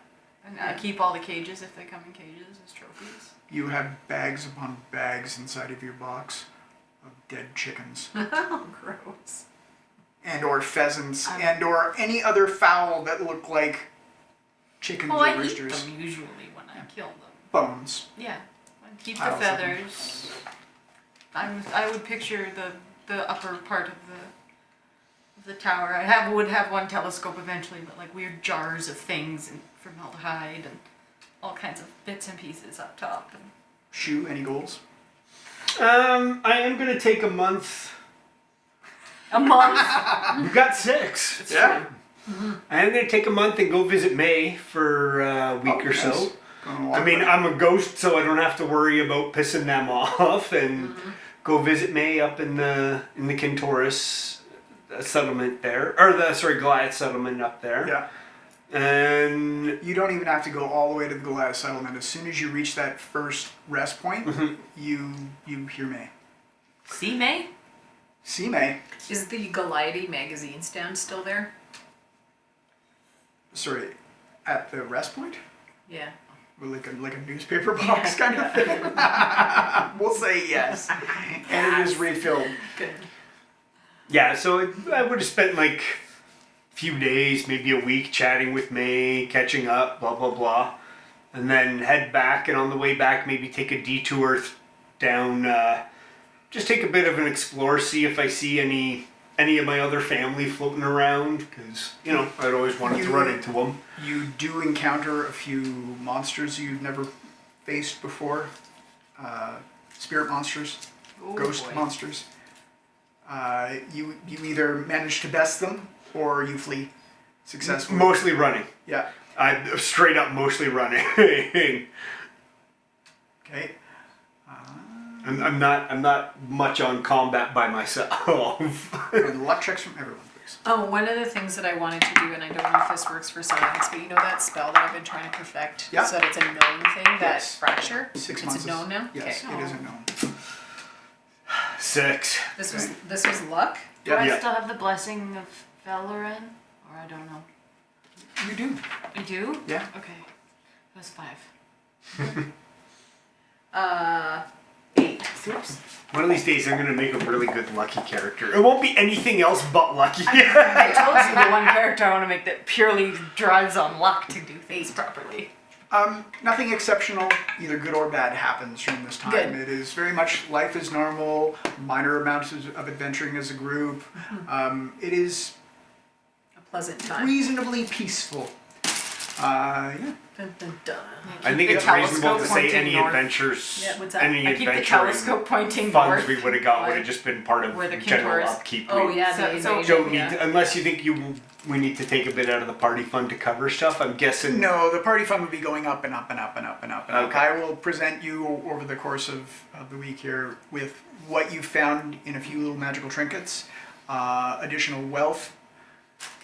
And I keep all the cages if they come in cages as trophies. You have bags upon bags inside of your box of dead chickens. Oh, gross. And or pheasants, I'm- and or any other fowl that look like chickens Well, or I eat roosters. them usually when I kill them. Bones. Yeah. I keep the Piles of them. feathers. I would picture the upper part of the tower. Would have one telescope eventually, but like weird jars of things and formaldehyde and all kinds of bits and pieces up top. And Shoe, any goals? I am gonna take a month. a month. We've got 6. Yeah. I am gonna take a month and go visit May for a week or so. I mean, I'm a ghost, so I don't have to worry about pissing them off, and go visit May up in the Kintoris settlement there, or the Goliath settlement up there. Yeah. And You don't even have to go all the way to the Goliath settlement. As soon as you reach that first rest point, you hear May. See, May? See May. Is the Goliath magazine stand still there? Sorry, at the rest point? Yeah. Like a newspaper box kind of thing. We'll say yes. And it is refilled. Good. yeah, so I would have spent like a few days, maybe a week chatting with May, catching up, blah, blah, blah. And then head back, and on the way back, maybe take a detour down, just take a bit of an explore, see if I see any of my other family floating around, because, you know, I'd always wanted to run into them. You do encounter a few monsters you've never faced before. Spirit monsters, Oh, ghost boy. monsters. You either manage to best them or you flee successfully. Mostly running. Yeah. I'm straight up mostly running. Okay. I'm not much on combat by myself. And luck checks from everyone, please. Oh, one of the things that I wanted to do, and I don't know if this works for science, but you know that spell that I've been trying to perfect? Yeah. So that it's a known thing, that Yes. fracture? 6 It's months. a known now? Yes, Okay. it is a known. 6. This was luck? Do I Yeah. still have the blessing of Valoran? Or I don't know. You do. I do? Yeah. Okay. It was 5. 8. Oops. One of these days I'm gonna make a really good lucky character. It won't be anything else but lucky. I told you the one character I want to make that purely drives on luck to do things properly. Nothing exceptional, either good or bad, happens during this time. Good. It is very much life is normal, minor amounts of adventuring as a group. It is A pleasant time. reasonably peaceful. Yeah. Dun, dun, dun. I think The it's reasonable to telescope say pointing any north. adventures, Yeah, what's that? any I keep the adventuring telescope pointing funds north. we would have got would have just been part of Where the general Kintors- upkeep. Oh We yeah, So- the so invasion, don't need yeah. to, unless you think we need to take a bit out of the party fund to cover stuff. I'm guessing. No, the party fund would be going up and up and up and up and up and up. Okay. I will present you over the course of the week here with what you found in a few little magical trinkets, additional wealth,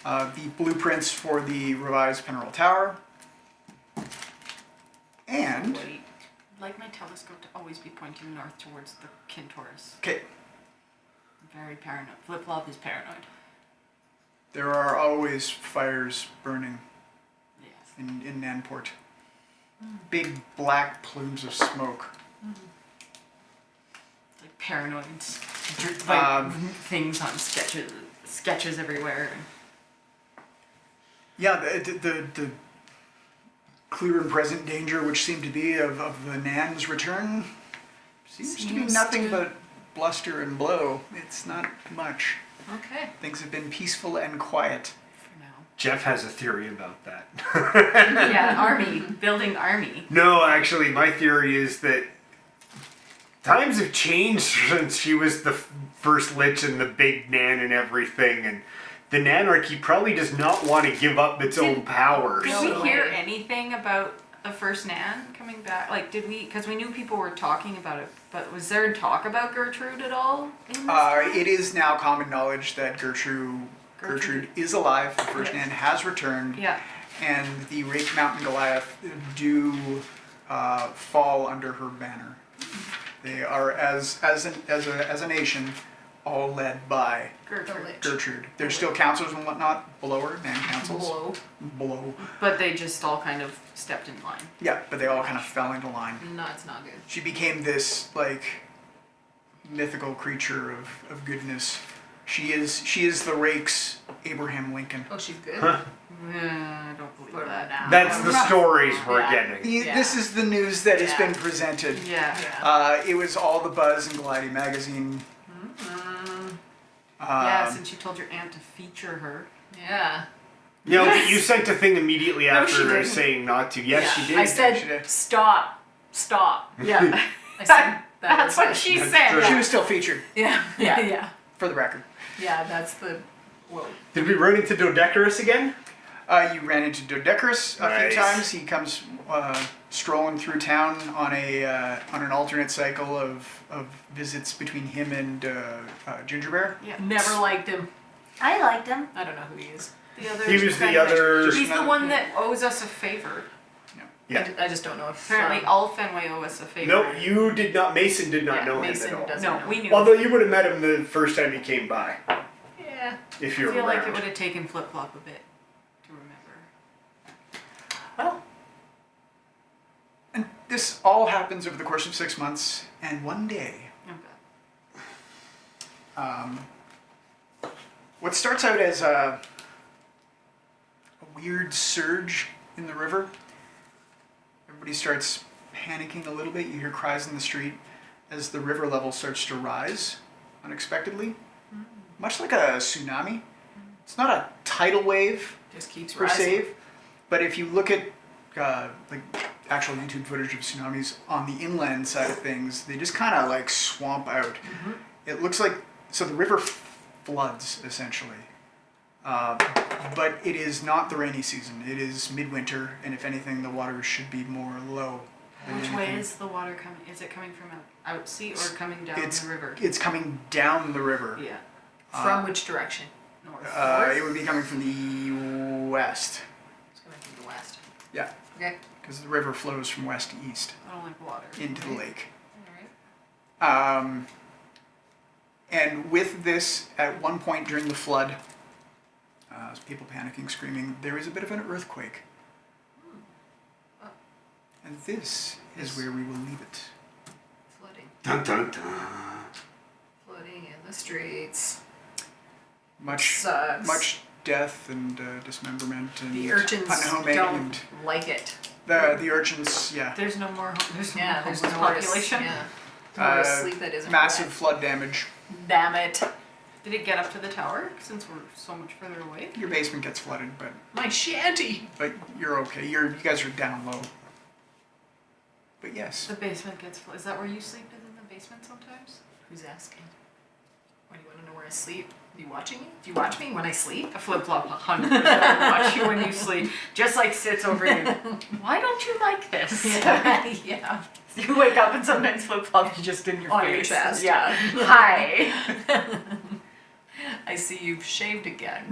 the blueprints for the revised Penarol Tower, and Wait. I'd like my telescope to always be pointing north towards the Kintors. okay, I'm very paranoid. Flip-flop is paranoid. there are always fires burning Yes. in Nanport. Big black plumes of smoke. Like paranoid, like things on sketches everywhere. Yeah, the clear and present danger, which seemed to be of the Nan's return, seems to be Seems nothing to- but bluster and blow. It's not much. Okay. Things have been peaceful and quiet. For now. Jeff has a theory about that. Yeah, army. Building army. No, actually, my theory is that times have changed since she was the first Lich and the big Nan and everything, and the Nanarchy probably does not want to give up its own powers. Did No we hear way. anything about the first Nan coming back? Like, did we? Because we knew people were talking about it, but was there talk about Gertrude at all? In this time? It is now common knowledge that Gertrude is alive. The first Nan has returned, Yeah. and the Rake Mountain Goliath do fall under her banner. They are, as a nation, all led by Gertrude. Gertrude. There's still councils and whatnot below her, Nan councils. Below. But they just all kind of stepped in line. Yeah, but they all kind of fell into line. No, it's not good. She became this like mythical creature of goodness. She is the Rake's Abraham Lincoln. Oh, she's good. I don't believe For that. now. That's the stories we're Yeah. getting. Yeah. This is the news that has Yeah. been presented. Yeah. Yeah. It was all the buzz in Glidey magazine. Yeah, since you told your aunt to feature her. Yeah. You know, you sent a thing immediately No, she after didn't. saying not to. Yes, Yeah. she did. I She said, did. stop. Yeah. I said That's what she That's said. true. She was still featured, Yeah. Yeah. Yeah. for the record. Yeah, that's the. Whoa. Did we run into Dodecarus again? You ran into Dodecarus a Nice. few times. He comes strolling through town on an alternate cycle of visits between him and Ginger Bear. Yeah. Never liked him. I liked him. I don't know who he is. The other. He was the other. He's the one that owes us a favor. Yeah. I just don't know if. Apparently, all Fenway owe us a favor. No, you did not. Mason did not Yeah, know Mason him at all. doesn't No, know. we knew. Although you would have met him the first time he came by, Yeah. if I you're feel like it around. would have taken Flip Flop a bit to remember. Well, and this all happens over the course of 6 months and one day. Okay. What starts out as a weird surge in the river, everybody starts panicking a little bit. You hear cries in the street as the river level starts to rise unexpectedly, much like a tsunami. It's not a tidal wave Just keeps per rising. se, but if you look at like actual YouTube footage of tsunamis on the inland side of things, they just kind of like swamp out. It looks like, so the river floods essentially. But it is not the rainy season. It is midwinter, and if anything, the water should be more low. than Which way anything. is the water coming? Is it coming from out sea or coming down It's the river? It's coming down the river. Yeah. From which direction? North. It would be coming from the west. It's coming from the west. Yeah, Okay. because the river flows from west to east I don't like water. into the lake. Alright. And with this, at one point during the flood, as people panicking, screaming, there is a bit of an earthquake. And this is where we will leave it. Flooding. Dun, dun, dun. Flooding in the streets. Much Sucks. death and dismemberment and The urchins unhoming don't and like it. the urchins, yeah. There's no more. There's no Yeah, more there's homeless nowhere to population. Yeah. Nowhere to sleep that isn't Massive red. flood damage. Damn it. Did it get up to the tower since we're so much further away? Your basement gets flooded, but My shanty. you're okay. You guys are down low. But yes. The basement gets full. Is that where you sleep? Is in the basement sometimes? Who's asking? Why do you want to know where I sleep? Are you watching me? Do you watch me when I sleep? A flip flop 100% watch you when you sleep. Just like sits over you. Why don't you like this? Yeah. You wake up and sometimes flip flop is just in your On face. your chest. Yeah. Hi. I see you've shaved again.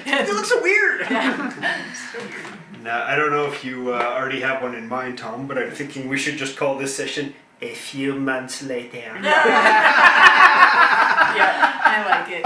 You look so weird. Now, I don't know if you already have one in mind, Tom, but I'm thinking we should just call this session A Few Months Later. Yeah, I like it.